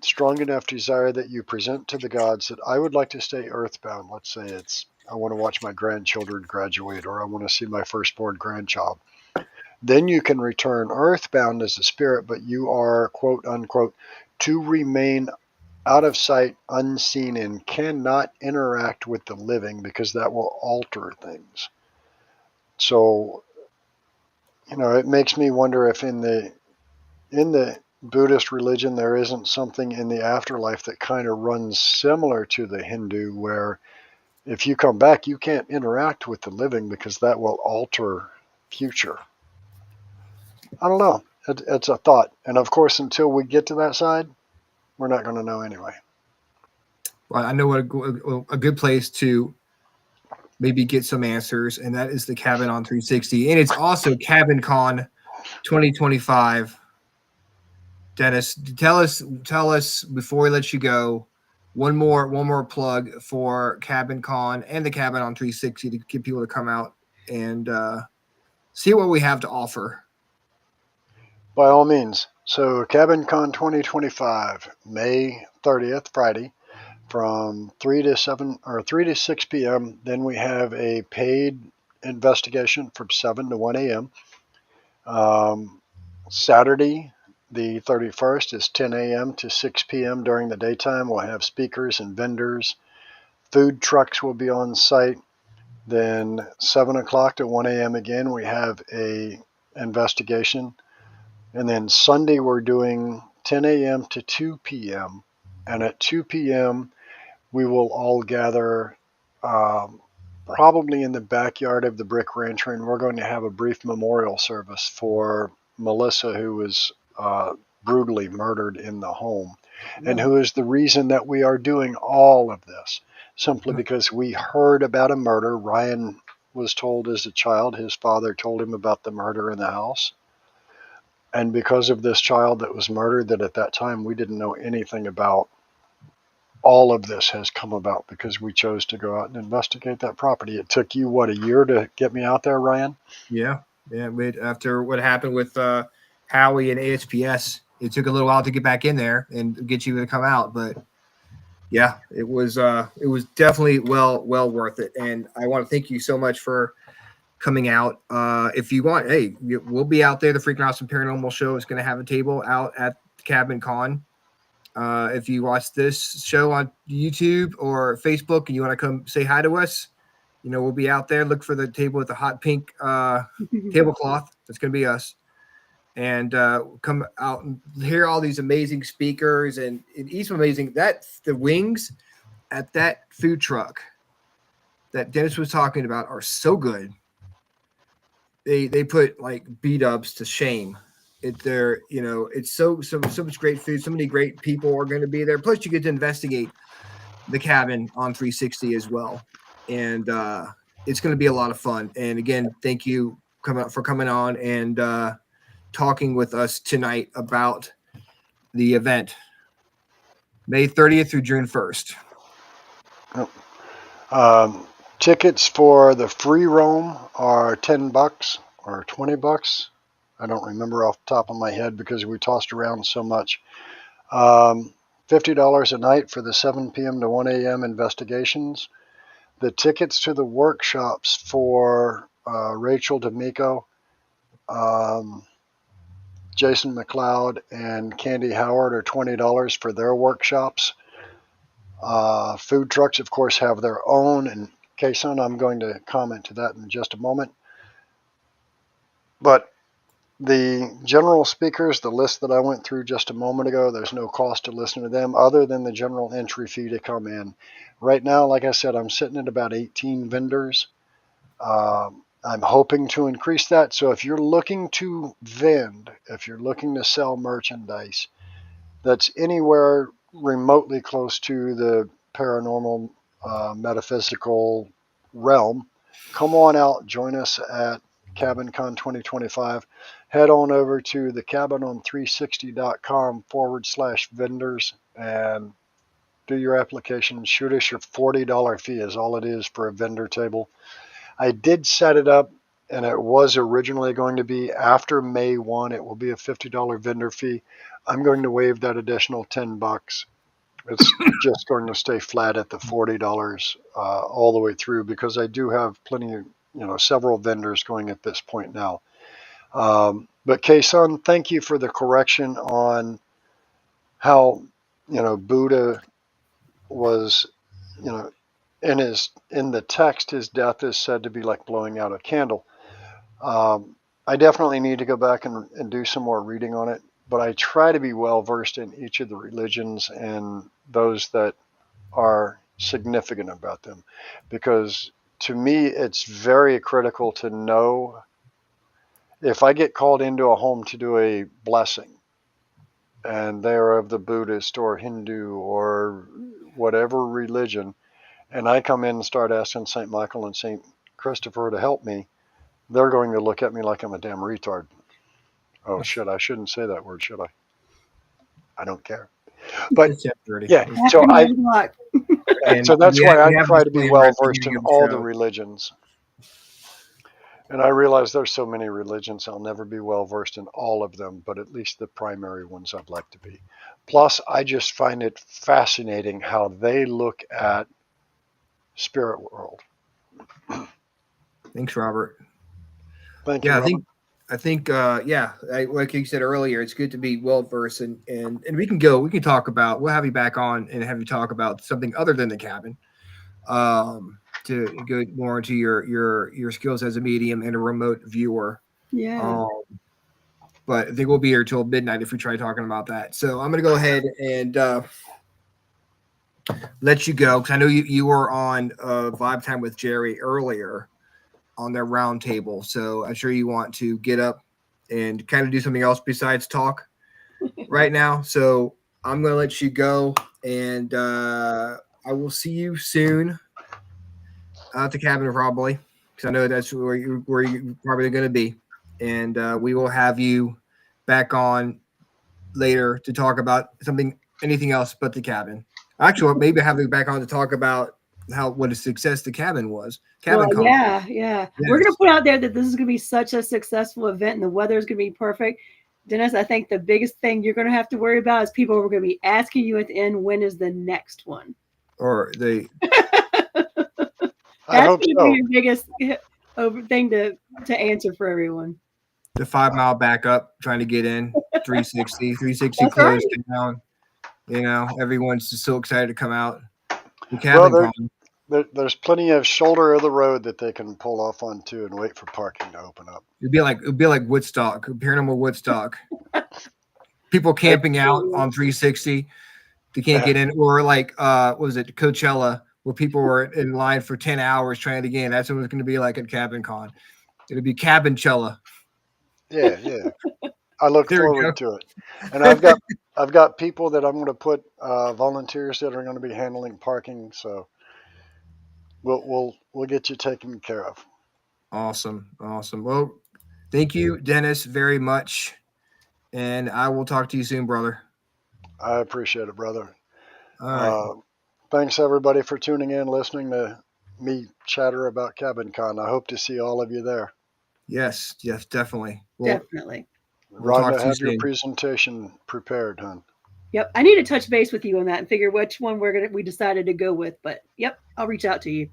strong enough desire that you present to the gods that I would like to stay earthbound. Let's say I want to watch my grandchildren graduate, or I want to see my firstborn grandchild. Then you can return earthbound as a spirit, but you are, quote unquote, to remain out of sight, unseen, and cannot interact with the living because that will alter things. So, it makes me wonder if in the Buddhist religion there isn't something in the afterlife that kind of runs similar to the Hindu, where if you come back, you can't interact with the living because that will alter future. I don't know. It's a thought. And of course, until we get to that side, we're not going to know anyway. Well, I know a good place to maybe get some answers, and that is the Cabin on 360. And it's also Cabin Con 2025. Dennis, tell us before we let you go, one more plug for Cabin Con and the Cabin on 360 to get people to come out and see what we have to offer. By all means. So Cabin Con 2025, May 30th, Friday, from 3 to 6 p.m. Then we have a paid investigation from 7 to 1 a.m. Saturday, the 31st, is 10 a.m. to 6 p.m. During the daytime. We'll have speakers and vendors. Food trucks will be on site. Then 7 o'clock to 1 a.m. again, we have a investigation. And then Sunday, we're doing 10 a.m. to 2 p.m. And at 2 p.m., we will all gather probably in the backyard of the Brick Rancher, and we're going to have a brief memorial service for Melissa, who was brutally murdered in the home, and who is the reason that we are doing all of this, simply because we heard about a murder. Ryan was told as a child, his father told him about the murder in the house. And because of this child that was murdered, that at that time we didn't know anything about, all of this has come about because we chose to go out and investigate that property. It took you, a year to get me out there, Ryan? Yeah. After what happened with Howie and ASPS, it took a little while to get back in there and get you to come out. But yeah, it was definitely well worth it. And I want to thank you so much for coming out. If you want, hey, we'll be out there. The Freakin Awesome Paranormal Show is going to have a table out at Cabin Con. If you watch this show on YouTube or Facebook and you want to come say hi to us, we'll be out there. Look for the table with the hot pink tablecloth. That's going to be us. And come out and hear all these amazing speakers and each amazing. That's the wings at that food truck that Dennis was talking about are so good. They put like B-dubs to shame. It's so much great food. So many great people are going to be there. Plus, you get to investigate the cabin on 360 as well, and it's going to be a lot of fun. And again, thank you for coming on and talking with us tonight about the event. May 30th through June 1st. Tickets for the free roam are $10 or $20. I don't remember off the top of my head because we tossed around so much. $50 a night for the 7 p.m. to 1 a.m. investigations. The tickets to the workshops for Rachel D'Amico, Jason McLeod, and Candy Howard are $20 for their workshops. Food trucks, of course, have their own, and Kason, I'm going to comment to that in just a moment. But the general speakers, the list that I went through just a moment ago, there's no cost to listen to them other than the general entry fee to come in. Right now, like I said, I'm sitting at about 18 vendors. I'm hoping to increase that. So if you're looking to vend, if you're looking to sell merchandise that's anywhere remotely close to the paranormal, metaphysical realm, come on out, join us at CabinCon 2025. Head on over to thecabinon360.com/vendors and do your application. Shoot us your $40 fee is all it is for a vendor table. I did set it up, and it was originally going to be after May 1. It will be a $50 vendor fee. I'm going to waive that additional $10. It's just going to stay flat at the $40 all the way through because I do have plenty of, several vendors going at this point now. But Kason, thank you for the correction on how, Buddha was, in the text, his death is said to be like blowing out a candle. I definitely need to go back and do some more reading on it, but I try to be well versed in each of the religions and those that are significant about them, because to me it's very critical to know if I get called into a home to do a blessing and they're of the Buddhist or Hindu or whatever religion, and I come in and start asking St. Michael and St. Christopher to help me, they're going to look at me like I'm a damn retard. Oh shit, I shouldn't say that word, should I? I don't care. But yeah, so that's why I try to be well versed in all the religions. And I realize there's so many religions, I'll never be well versed in all of them, but at least the primary ones I'd like to be. Plus, I just find it fascinating how they look at spirit world. Thanks, Robert. Thank you, Robert. I think, like you said earlier, it's good to be well versed, and we can talk about. We'll have you back on and have you talk about something other than the cabin, to go more into your skills as a medium and a remote viewer. Yeah. But I think we'll be here till midnight if we try talking about that. So I'm gonna go ahead and let you go because I know you were on Vibe Time with Jerry earlier on their round table. So I'm sure you want to get up and kind of do something else besides talk right now. So I'm going to let you go, and I will see you soon at the cabin probably, because I know that's where you're probably going to be. And we will have you back on later to talk about anything else but the cabin. Actually, maybe have you back on to talk about what a success the cabin was. Yeah. Yes. We're going to put out there that this is going to be such a successful event and the weather is going to be perfect. Dennis, I think the biggest thing you're going to have to worry about is people are going to be asking you at the end, when is the next one? Or they. I hope so. Be your biggest thing to answer for everyone. The 5 mile backup, trying to get in 360 closed down. Everyone's just so excited to come out. The cabin there's plenty of shoulder of the road that they can pull off onto and wait for parking to open up. It'd be like Woodstock, paranormal Woodstock. People camping out on 360, they can't get in, or like what was it, Coachella, where people were in line for 10 hours trying to get in. That's what it's going to be like at Cabin Con. It'll be Cabinchella. Yeah. I look forward to it, and I've got people that I'm going to put volunteers that are going to be handling parking. So we'll get you taken care of. Awesome. Well, thank you, Dennis, very much, and I will talk to you soon, brother. I appreciate it, brother. All right. Thanks everybody for tuning in, listening to me chatter about Cabin Con. I hope to see all of you there. Yes, definitely. Definitely. We'll talk Rhonda, to you have your soon. presentation prepared, hon. Yep. I need to touch base with you on that and figure which one we decided to go with. But yep, I'll reach out to you.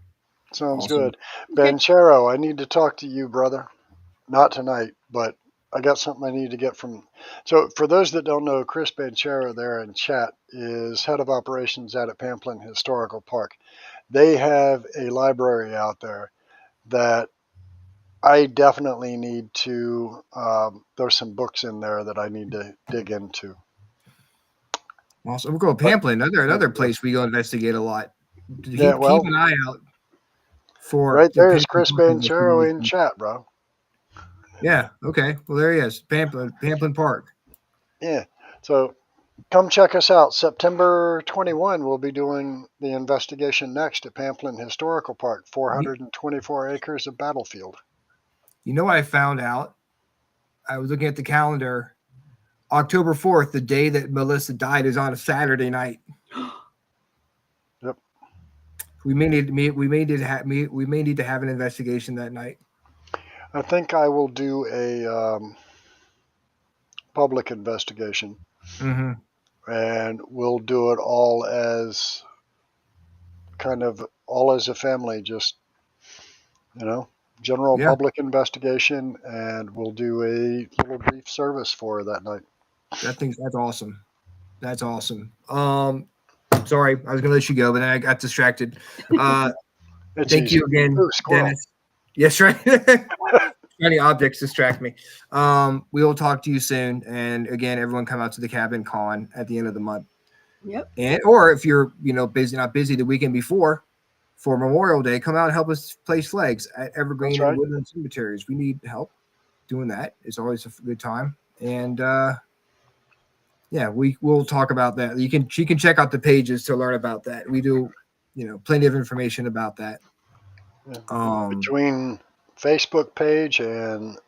Sounds Awesome. good. Banchero, I need to talk to you, brother. Not tonight, but I got something I need to get from. So, for those that don't know, Chris Banchero there in chat is head of operations out at Pamplin Historical Park. They have a library out there that I definitely need to. There's some books in there that I need to dig into. Awesome. We'll go Pamplin, another place we go investigate a lot. Yeah, Keep an eye out for right the there's Pamplin Chris Park Banchero in investigation. chat, bro. Yeah. Okay. Well, there he is. Pamplin Park. Yeah. So come check us out. September 21, we'll be doing the investigation next at Pamplin Historical Park, 424 acres of battlefield. You know what I found out? I was looking at the calendar. October 4th, the day that Melissa died, is on a Saturday night. Yep. We may need to have an investigation that night. I think I will do a public investigation. Mm-hmm. And we'll do it all as a family, just, general public investigation, and we'll do a little brief service for her that night. That's awesome. That's awesome. Sorry, I was gonna let you go, but then I got distracted. Thank you again, Dennis. Yes, right. Many objects distract me. We will talk to you soon, and again, everyone come out to the Cabin Con at the end of the month. Yep. Or if you're not busy the weekend before for Memorial Day, come out and help us place flags at Evergreen and Woodland Cemeteries. We need help doing that. It's always a good time, and we will talk about that. You can check out the pages to learn about that. We do, plenty of information about that. Between Facebook page and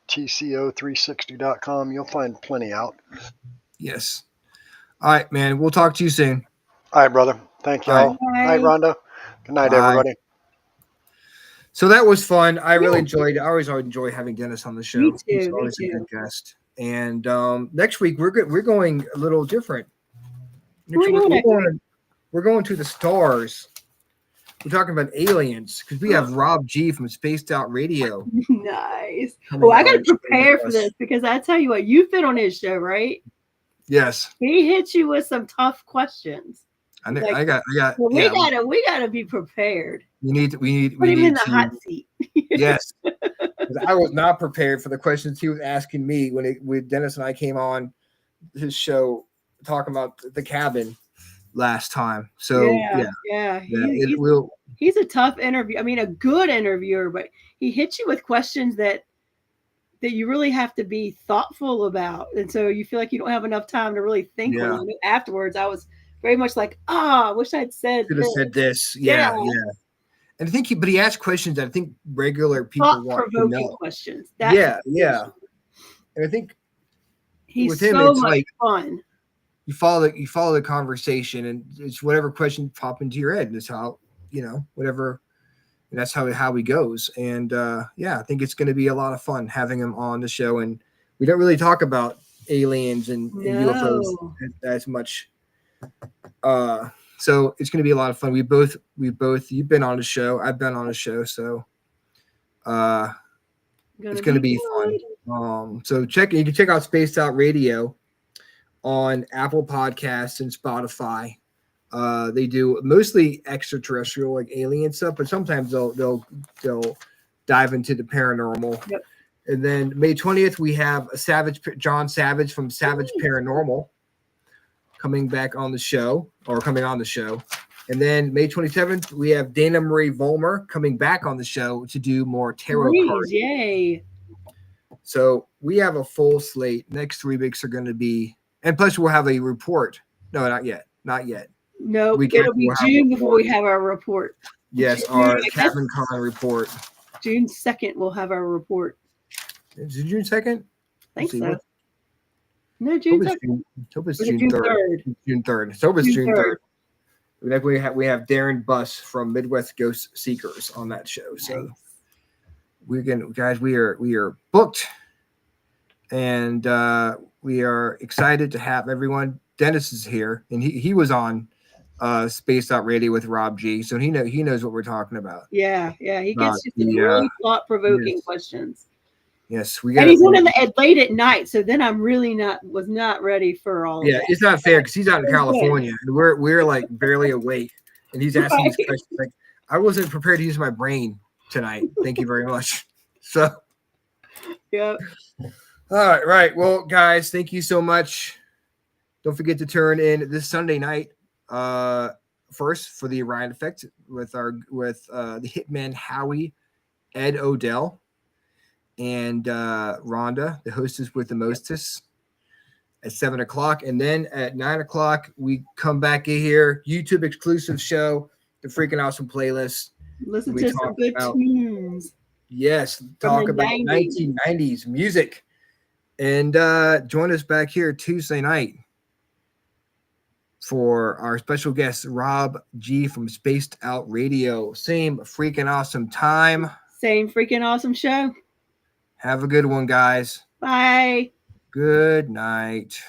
TCO360.com, you'll find plenty out. Yes. All right, man. We'll talk to you soon. All right, brother. Thank you all. Good night, Rhonda. Good night, everybody. So that was fun. I really enjoyed it. I always enjoy having Dennis on the show. Me too. He's always a good guest. And next week we're going a little different. We're going to the stars. We're talking about aliens because we have Rob G from Spaced Out Radio. Nice. Well, I got to prepare for this because I tell you what, you've been on his show, right? Yes. He hits you with some tough questions. We gotta be prepared. We need put him in the hot seat. Yes. I was not prepared for the questions he was asking me when Dennis and I came on his show talking about the cabin last time. So he's a tough interview. I mean, a good interviewer, but he hits you with questions that you really have to be thoughtful about, and so you feel like you don't have enough time to really think. When afterwards, I was very much like, I wish I'd said this. Yeah. And I think he asked questions that I think regular people want to know. Questions. And I think he's with him, so it's much like fun. You follow the conversation, and it's whatever question pop into your head. And it's how whatever. And that's how he goes. And I think it's going to be a lot of fun having him on the show. And we don't really talk about aliens and UFOs as much. So it's going to be a lot of fun. You've been on the show. I've been on the show. So it's going to be fun. So you can check out Spaced Out Radio on Apple Podcasts and Spotify. They do mostly extraterrestrial, like alien stuff, but sometimes they'll dive into the paranormal. Yep. And then May 20th, we have John Savage from Savage Paranormal coming on the show. And then May 27th, we have Dana Marie Volmer coming back on the show to do more tarot cards. Yay! So we have a full slate. Next 3 weeks are going to be, and plus we'll have a report. No, not yet. No, it'll be June before we have our report. Yes, our Cabin Con report. June 2nd, we'll have our report. Is it June 2nd? I think so. No, June 2nd. October's Or is it June June 3rd. 3rd? June 3rd. October's June June 3rd. 3rd. We have Darren Buss from Midwest Ghost Seekers on that show. So we are booked, and we are excited to have everyone. Dennis is here, and he was on Spaced Out Radio with Rob G, so he knows what we're talking about. Yeah. He gets The, some really thought-provoking yes. questions. Yes, we got. And he's on late at night, so then I'm really was not ready for all. Yeah, of that. it's not fair because he's out in Okay. California, and we're like barely awake, and he's asking these questions. Like, I wasn't prepared to use my brain tonight. Thank you very much. So, Yep. all right. Well, guys, thank you so much. Don't forget to turn in this Sunday night, first for the Orion Effect with the Hitman Howie, Ed Odell, and Rhonda, the hostess with the mostess, at 7 o'clock. And then at 9 o'clock, we come back in here, YouTube exclusive show, the Freakin Awesome Playlist. Listen to some good tunes. Yes, talk about 1990s music. And join us back here Tuesday night for our special guest, Rob G from Spaced Out Radio. Same freaking awesome time. Same freaking awesome show. Have a good one, guys. Bye. Good night.